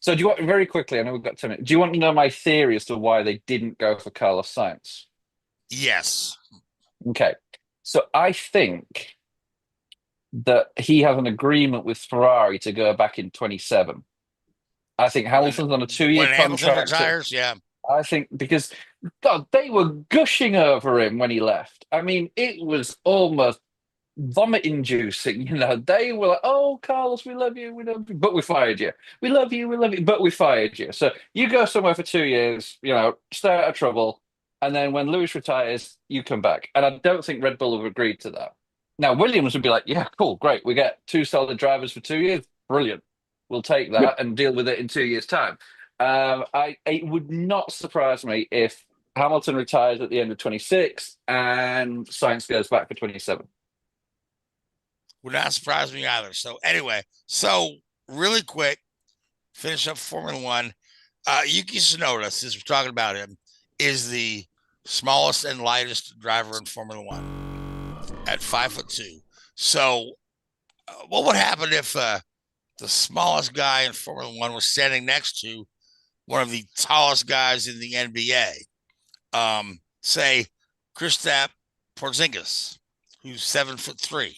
do you want, very quickly? I know we've got 10 minutes. Do you want to know my theory as to why they didn't go for Carlos Sainz? Yes. Okay. So I think that he has an agreement with Ferrari to go back in 27. I think Hamilton's on a 2-year contract. Hamilton retires, yeah. I think because, God, they were gushing over him when he left. I mean, it was almost vomit-inducing, They were like, oh, Carlos, we love you, but we fired you. We love you, but we fired you. So you go somewhere for 2 years, stay out of trouble, and then when Lewis retires, you come back. And I don't think Red Bull have agreed to that. Now, Williams would be like, yeah, cool, great. We get 2 solid drivers for 2 years. Brilliant. We'll take that and deal with it in 2 years' time. It would not surprise me if Hamilton retires at the end of 26 and Sainz goes back for 27. Would not surprise me either. So anyway, really quick, finish up Formula One. Yuki Tsunoda, since we're talking about him, is the smallest and lightest driver in Formula One at 5'2". So what would happen if the smallest guy in Formula One was standing next to one of the tallest guys in the NBA, say Kristaps Porzingis, who's 7'3"?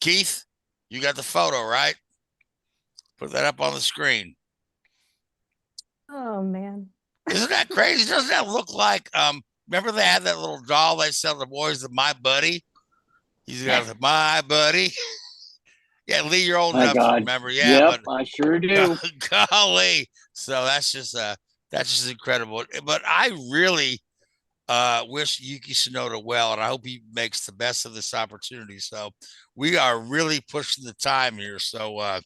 Keith, you got the photo, right? Put that up on the screen. Oh man, isn't that crazy? Doesn't that look like? Remember they had that little doll they sell to boys, the My Buddy. He's got the My Buddy. Yeah, Lee, you're old enough to remember. Yeah, but I sure do. Golly, so that's just incredible. But I really wish Yuki Tsunoda well, and I hope he makes the best of this opportunity. So we are really pushing the time here. So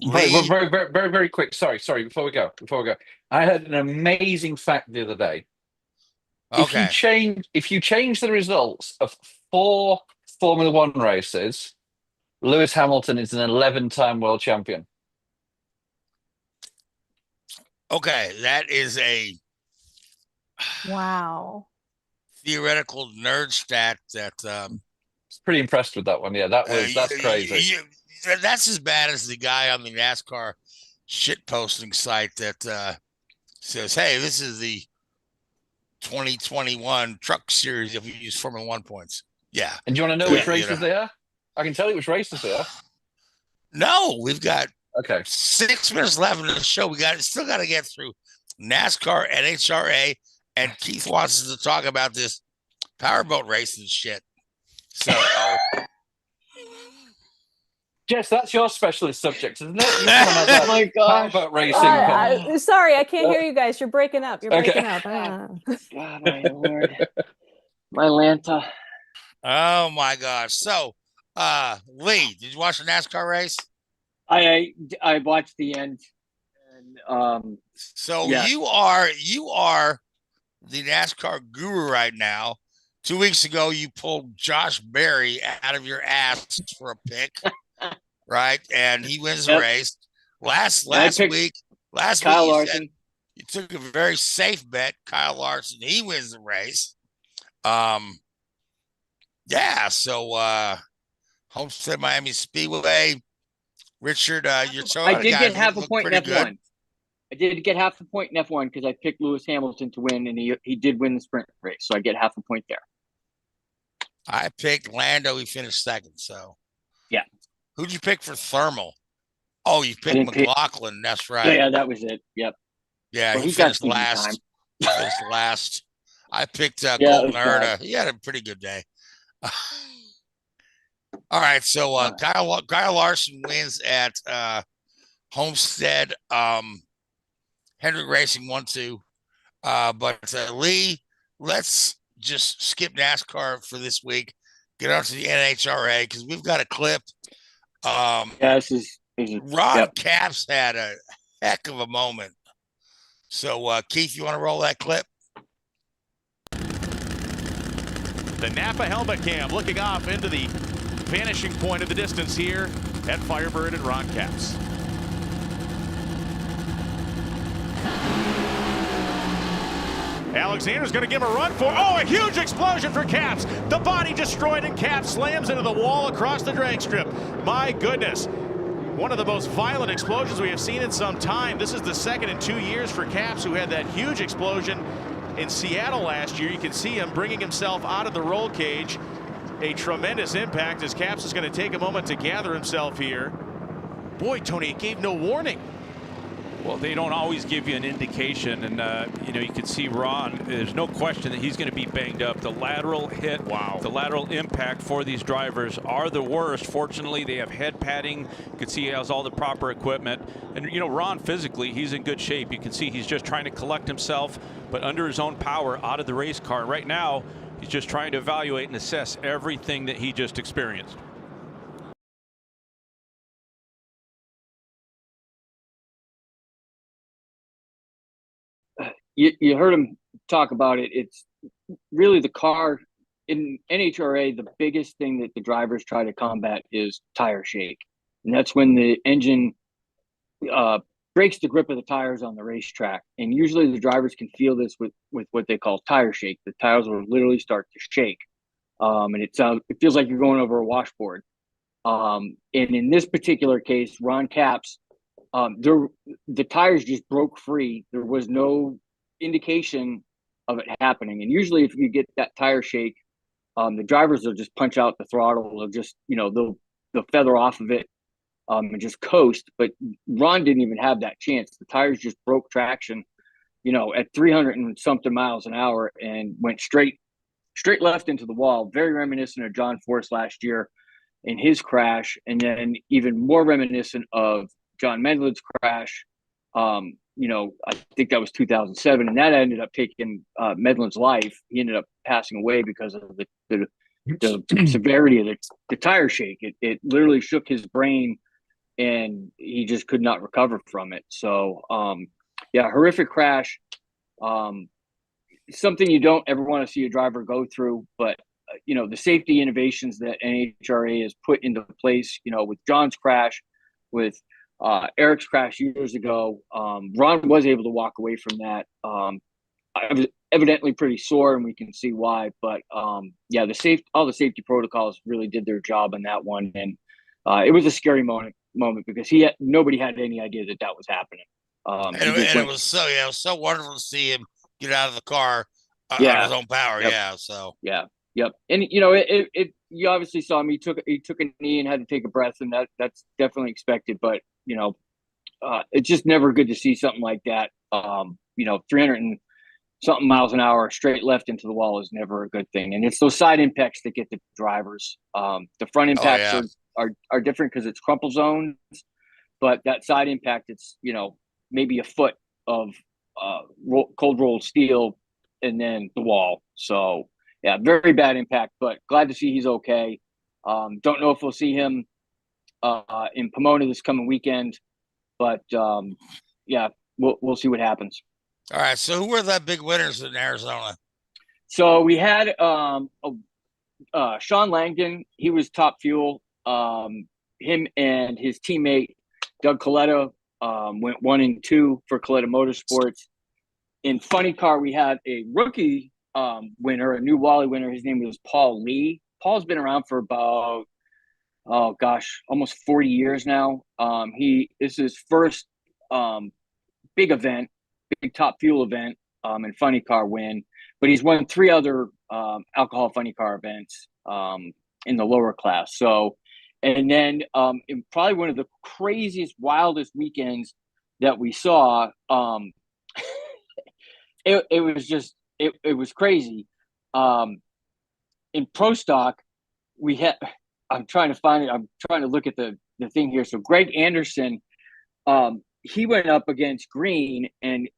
very, very, very, very quick. Sorry. Before we go, I had an amazing fact the other day. Okay. If you change the results of 4 Formula One races, Lewis Hamilton is an 11-time world champion. Okay, that is a wow theoretical nerd stat that pretty impressed with that one. Yeah, that's crazy. That's as bad as the guy on the NASCAR shit posting site that says, "Hey, this is the 2021 Truck Series if we use Formula One points." Yeah. And do you want to know which races they are? I can tell you which races they are. No, we've got 6 minutes left in the show. We still got to get through NASCAR, NHRA, and Keith wants us to talk about this powerboat race and shit. So Jess, that's your specialist subject, isn't it? Oh my gosh. Powerboat racing. Sorry, I can't hear you guys. You're breaking up. You're Okay. breaking up. God, my Lord. My Lanta. Oh my gosh. So, Lee, did you watch the NASCAR race? I watched the end. And, so yeah. you are the NASCAR guru right now. 2 weeks ago, you pulled Josh Berry out of your ass for a pick, right? And he wins the race. Last week, Kyle Larson. You took a very safe bet, Kyle Larson. He wins the race. Yeah. So Homestead, Miami Speedway. Richard, your I did get half a point in F1. I did get half a point in F1 because I picked Lewis Hamilton to win, and he did win the sprint race, so I get half a point there. I picked Lando. He finished second. So, yeah. Who'd you pick for thermal? Oh, you picked McLaughlin. That's right. Yeah, that was it. Yep. Yeah, well, he finished last. He finished last. I picked Colton Herta. He had a pretty good day. All right, so Kyle Larson wins at Homestead. Hendrick Racing 1-2. But Lee, let's just skip NASCAR for this week. Get on to the NHRA because we've got a clip. This is Ron Capps had a heck of a moment. So, Keith, you want to roll that clip? The Napa helmet cam looking off into the vanishing point of the distance here at Firebird and Ron Capps. Alexander's going to give him a run for, a huge explosion for Capps. The body destroyed and Capps slams into the wall across the drag strip. My goodness. One of the most violent explosions we have seen in some time. This is the second in 2 years for Capps, who had that huge explosion in Seattle last year. You can see him bringing himself out of the roll cage. A tremendous impact as Capps is going to take a moment to gather himself here. Boy, Tony, it gave no warning. Well, they don't always give you an indication, and you can see Ron. There's no question that he's going to be banged up. The lateral hit, the lateral impact for these drivers are the worst. Fortunately, they have head padding. You can see he has all the proper equipment, and Ron physically, he's in good shape. You can see he's just trying to collect himself, but under his own power, out of the race car. Right now, he's just trying to evaluate and assess everything that he just experienced. You heard him talk about it. It's really the car in NHRA. The biggest thing that the drivers try to combat is tire shake, and that's when the engine breaks the grip of the tires on the racetrack. And usually the drivers can feel this with what they call tire shake. The tires will literally start to shake, and it feels like you're going over a washboard. And in this particular case, Ron Capps, the tires just broke free. There was no indication of it happening, and usually if you get that tire shake, the drivers will just punch out the throttle. They'll just they'll feather off of it and just coast. But Ron didn't even have that chance. The tires just broke traction at 300 and something miles an hour and went straight left into the wall. Very reminiscent of John Force last year in his crash, and then even more reminiscent of John Medlin's crash. I think that was 2007, and that ended up taking Medlin's life. He ended up passing away because of the severity of the tire shake. It literally shook his brain, and he just could not recover from it. So, horrific crash. Something you don't ever want to see a driver go through, but the safety innovations that NHRA has put into place, with John's crash, with Eric's crash years ago, Ron was able to walk away from that. I was evidently pretty sore, and we can see why. But all the safety protocols really did their job on that one, and it was a scary moment because nobody had any idea that was happening. It was so wonderful to see him get out of the car on his own power. Yep. Yep. And you obviously saw him. He took a knee and had to take a breath, and that's definitely expected. But it's just never good to see something like that. 300 and something miles an hour straight left into the wall is never a good thing. And it's those side impacts that get the drivers. The front impacts are different because it's crumple zones, but that side impact, it's, you know, maybe a foot of cold rolled steel and then the wall. So yeah, very bad impact, but glad to see he's okay. Don't know if we'll see him in Pomona this coming weekend, but yeah, we'll see what happens. All right. So who were the big winners in Arizona? So we had Sean Langdon. He was top fuel. Him and his teammate Doug Coletta went 1 and 2 for Coletta Motorsports. In Funny Car, we had a rookie winner, a new Wally winner. His name was Paul Lee. Paul's been around for about, almost 40 years now. This is his first big event, big top fuel event, and Funny Car win. But he's won 3 other alcohol Funny Car events in the lower class. So, and then in probably one of the craziest, wildest weekends that we saw, it was crazy. In Pro Stock, we had, I'm trying to find it. I'm trying to look at the thing here. So Greg Anderson, he went up against Green, and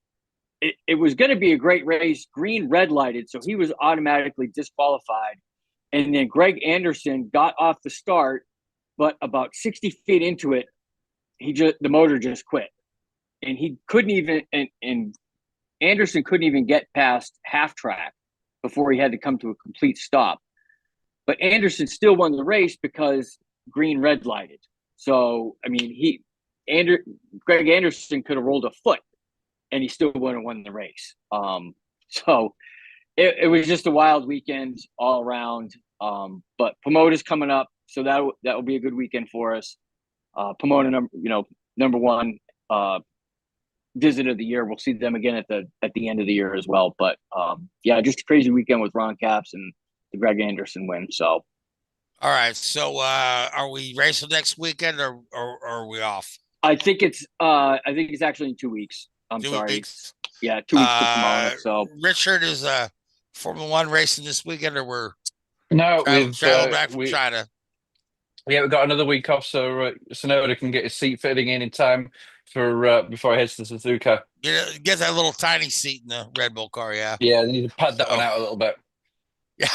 it was going to be a great race. Green red lighted, so he was automatically disqualified. And then Greg Anderson got off the start, but about 60 feet into it, the motor just quit, and he couldn't even. And Anderson couldn't even get past half track before he had to come to a complete stop. But Anderson still won the race because Green red lighted. So I mean, Greg Anderson could have rolled a foot, and he still wouldn't have won the race. So it was just a wild weekend all around. But Pomona's coming up, so that will be a good weekend for us. Pomona, number 1 visit of the year. We'll see them again at the end of the year as well. But yeah, just a crazy weekend with Ron Capps and the Greg Anderson win. So. All right. So are we racing next weekend or are we off? I think it's actually in 2 weeks. I'm 2 sorry. weeks. Yeah, 2 weeks to Pomona. So Richard is Formula One racing this weekend, or we're traveling back from China. Yeah, we've got another week off, so Tsunoda can get his seat fitting in time for before he heads to Suzuka. Get that little tiny seat in the Red Bull car, yeah. Yeah, they need to pad that one out a little bit. Yeah.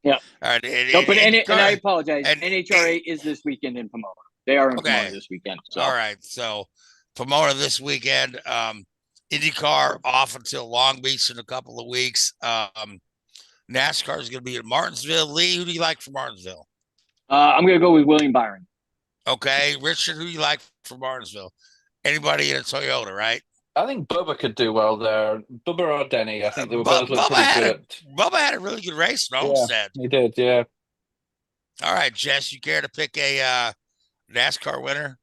Yeah. All right. And I apologize. NHRA is this weekend in Pomona. They are in Pomona this weekend. So. All right. So Pomona this weekend. IndyCar off until Long Beach in a couple of weeks. NASCAR is going to be at Martinsville. Lee, who do you like for Martinsville? I'm going to go with William Byron. Okay. Richard, who do you like for Martinsville? Anybody in a Toyota, right? I think Bubba could do well there. Bubba or Denny. I think they were both look pretty good. Bubba had a really good race in Homestead. Yeah, he did, yeah. All right, Jess, you care to pick a NASCAR winner?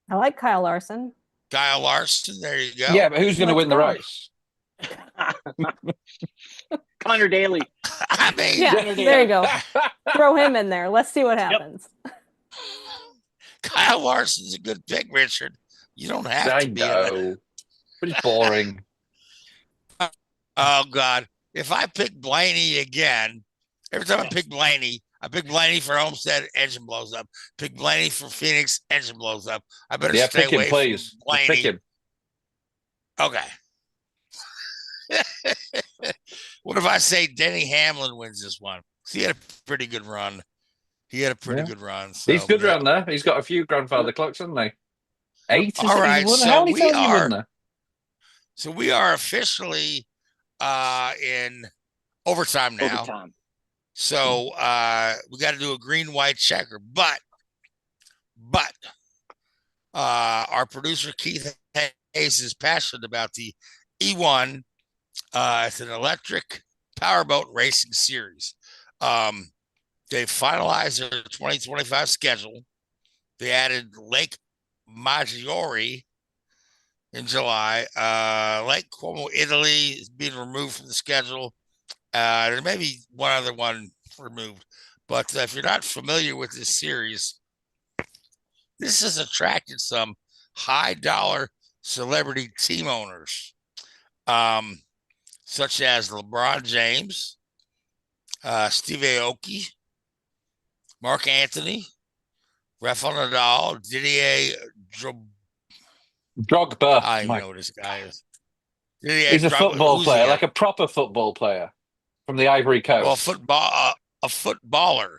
I like Kyle Larson. Kyle Larson, there you go. Yeah, but who's going to win the race? Connor Daly. I mean, yeah, there you go. Throw him in there. Let's see what happens. Yep. Kyle Larson's a good pick, Richard. You don't have to be. But it's boring. Oh, God. If I pick Blaney again, every time I pick Blaney for Homestead, engine blows up. Pick Blaney for Phoenix, engine blows up. I better stay pick him, away please. from Blaney. Pick him. Okay. What if I say Denny Hamlin wins this one? He had a pretty good run. Good run. So, he's good around there. He's got a few grandfather clocks, hasn't he? 8. All right. So So we are officially in overtime now. So we got to do a green-white checker. But our producer Keith Hayes is passionate about the E1. It's an electric powerboat racing series. They finalized their 2025 schedule. They added Lake Maggiore in July. Lake Como, Italy is being removed from the schedule. There may be one other one removed. But if you're not familiar with this series, this has attracted some high-dollar celebrity team owners, such as LeBron James, Steve Aoki, Mark Anthony, Rafael Nadal, Didier Drogba. I know this guy is. Didier He's a Drogba. football Who's player, he? like a proper football player from the Ivory Coast. Well, a footballer.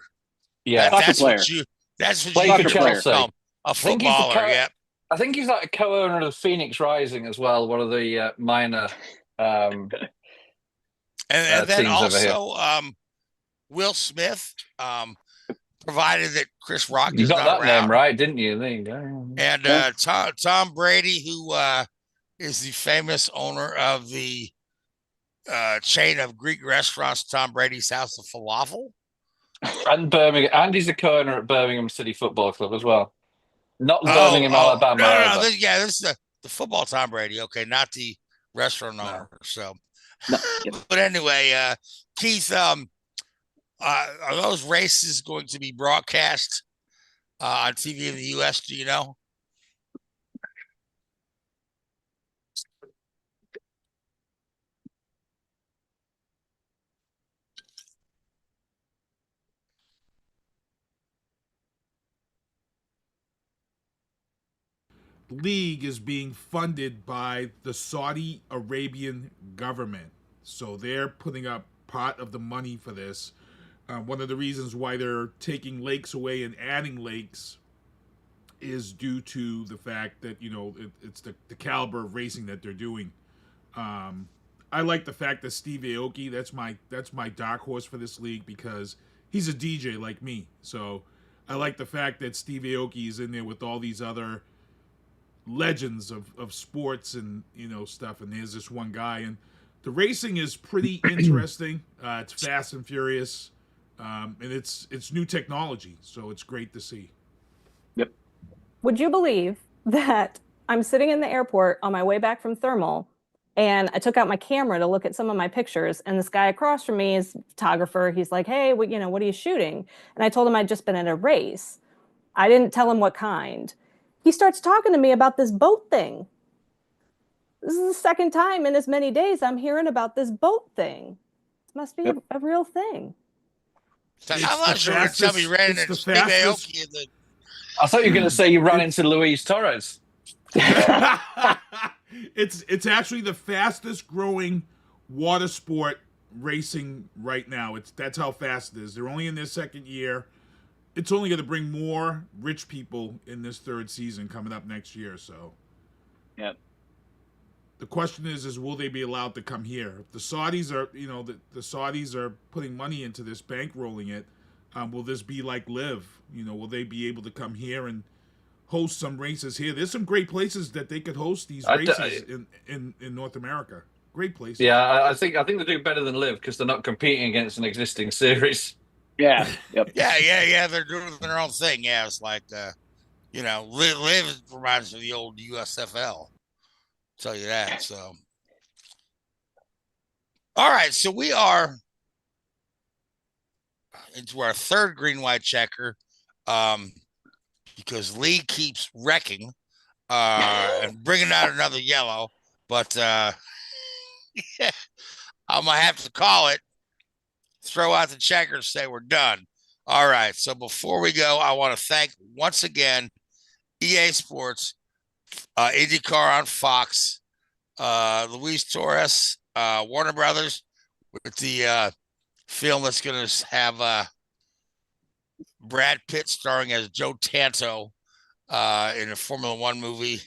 Yeah, that's what you. That's what Played you for Chelsea. become, a footballer. Yeah. I think he's like a co-owner of Phoenix Rising as well, one of the minor and then teams over here. also Will Smith, provided that Chris Rock You is got not that around. name right, didn't you? There you go. And Tom Brady, who is the famous owner of the chain of Greek restaurants, Tom Brady's House of Falafel. And Birmingham, and he's a co-owner at Birmingham City Football Club as well. Not Birmingham, Alabama. No. This is the football Tom Brady. Okay, not the restaurant owner. So, but anyway, Keith, are those races going to be broadcast on TV in the U.S.? Do you know? League is being funded by the Saudi Arabian government. So they're putting up part of the money for this. One of the reasons why they're taking lakes away and adding lakes is due to the fact that, it's the caliber of racing that they're doing. I like the fact that Steve Aoki, that's my dark horse for this league, because he's a DJ like me. So I like the fact that Steve Aoki is in there with all these other legends of sports and stuff, and there's this one guy, and the racing is pretty interesting. It's fast and furious, and it's new technology, so it's great to see. Yep. Would you believe that I'm sitting in the airport on my way back from thermal, and I took out my camera to look at some of my pictures, and this guy across from me is a photographer. He's like, "Hey, what are you shooting?" And I told him I'd just been at a race. I didn't tell him what kind. He starts talking to me about this boat thing. This is the second time in as many days I'm hearing about this boat thing. It must be a real thing. So how long you going to tell me you ran into Steve Aoki in the... I thought you were going to say you ran into Luis Torres. It's actually the fastest growing water sport racing right now. That's how fast it is. They're only in their second year. It's only going to bring more rich people in this third season coming up next year. So, yep. The question is will they be allowed to come here? If the Saudis are, the Saudis are putting money into this, bankrolling it. Will this be like Live? Will they be able to come here and host some races here? There's some great places that they could host these races in North America. Great places. Yeah, I think they do better than Live because they're not competing against an existing series. Yeah. Yep. Yeah. They're doing their own thing. Yeah, it's like, Live reminds me of the old USFL. I'll tell you that. So, all right. So we are into our third green-white checker, because Lee keeps wrecking and bringing out another yellow. But I'm gonna have to call it. Throw out the checkers, say we're done. All right. So before we go, I want to thank once again EA Sports, IndyCar on Fox, Luis Torres, Warner Brothers, with the film that's going to have Brad Pitt starring as Joe Tanto in a Formula One movie.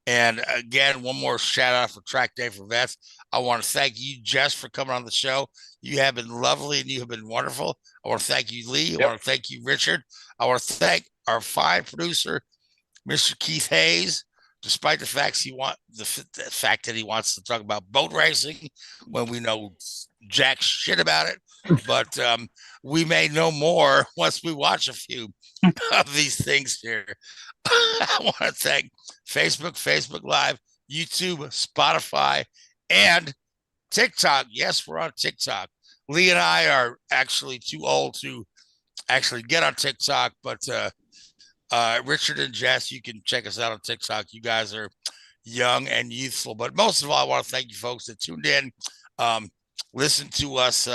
And again, one more shout out for Track Day for Vets. I want to thank you, Jess, for coming on the show. You have been lovely and you have been wonderful. I want to thank you, Lee. I want to thank you, Richard. I want to thank our fine producer, Mr. Keith Hayes, despite the fact that he wants to talk about boat racing when we know jack shit about it. But we may know more once we watch a few of these things here. I want to thank Facebook Live, YouTube, Spotify, and TikTok. Yes, we're on TikTok. Lee and I are actually too old to actually get on TikTok, but Richard and Jess, you can check us out on TikTok. You guys are young and youthful. But most of all, I want to thank you folks that tuned in, listen to us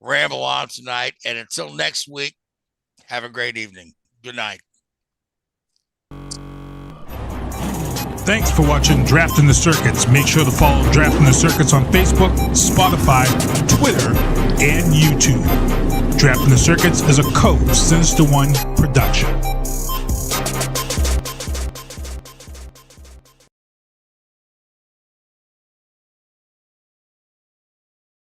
ramble on tonight. And until next week, have a great evening. Good night. Thanks for watching Drafting the Circuits. Make sure to follow Drafting the Circuits on Facebook, Spotify, Twitter, and YouTube. Drafting the Circuits is a Code Sinister One production.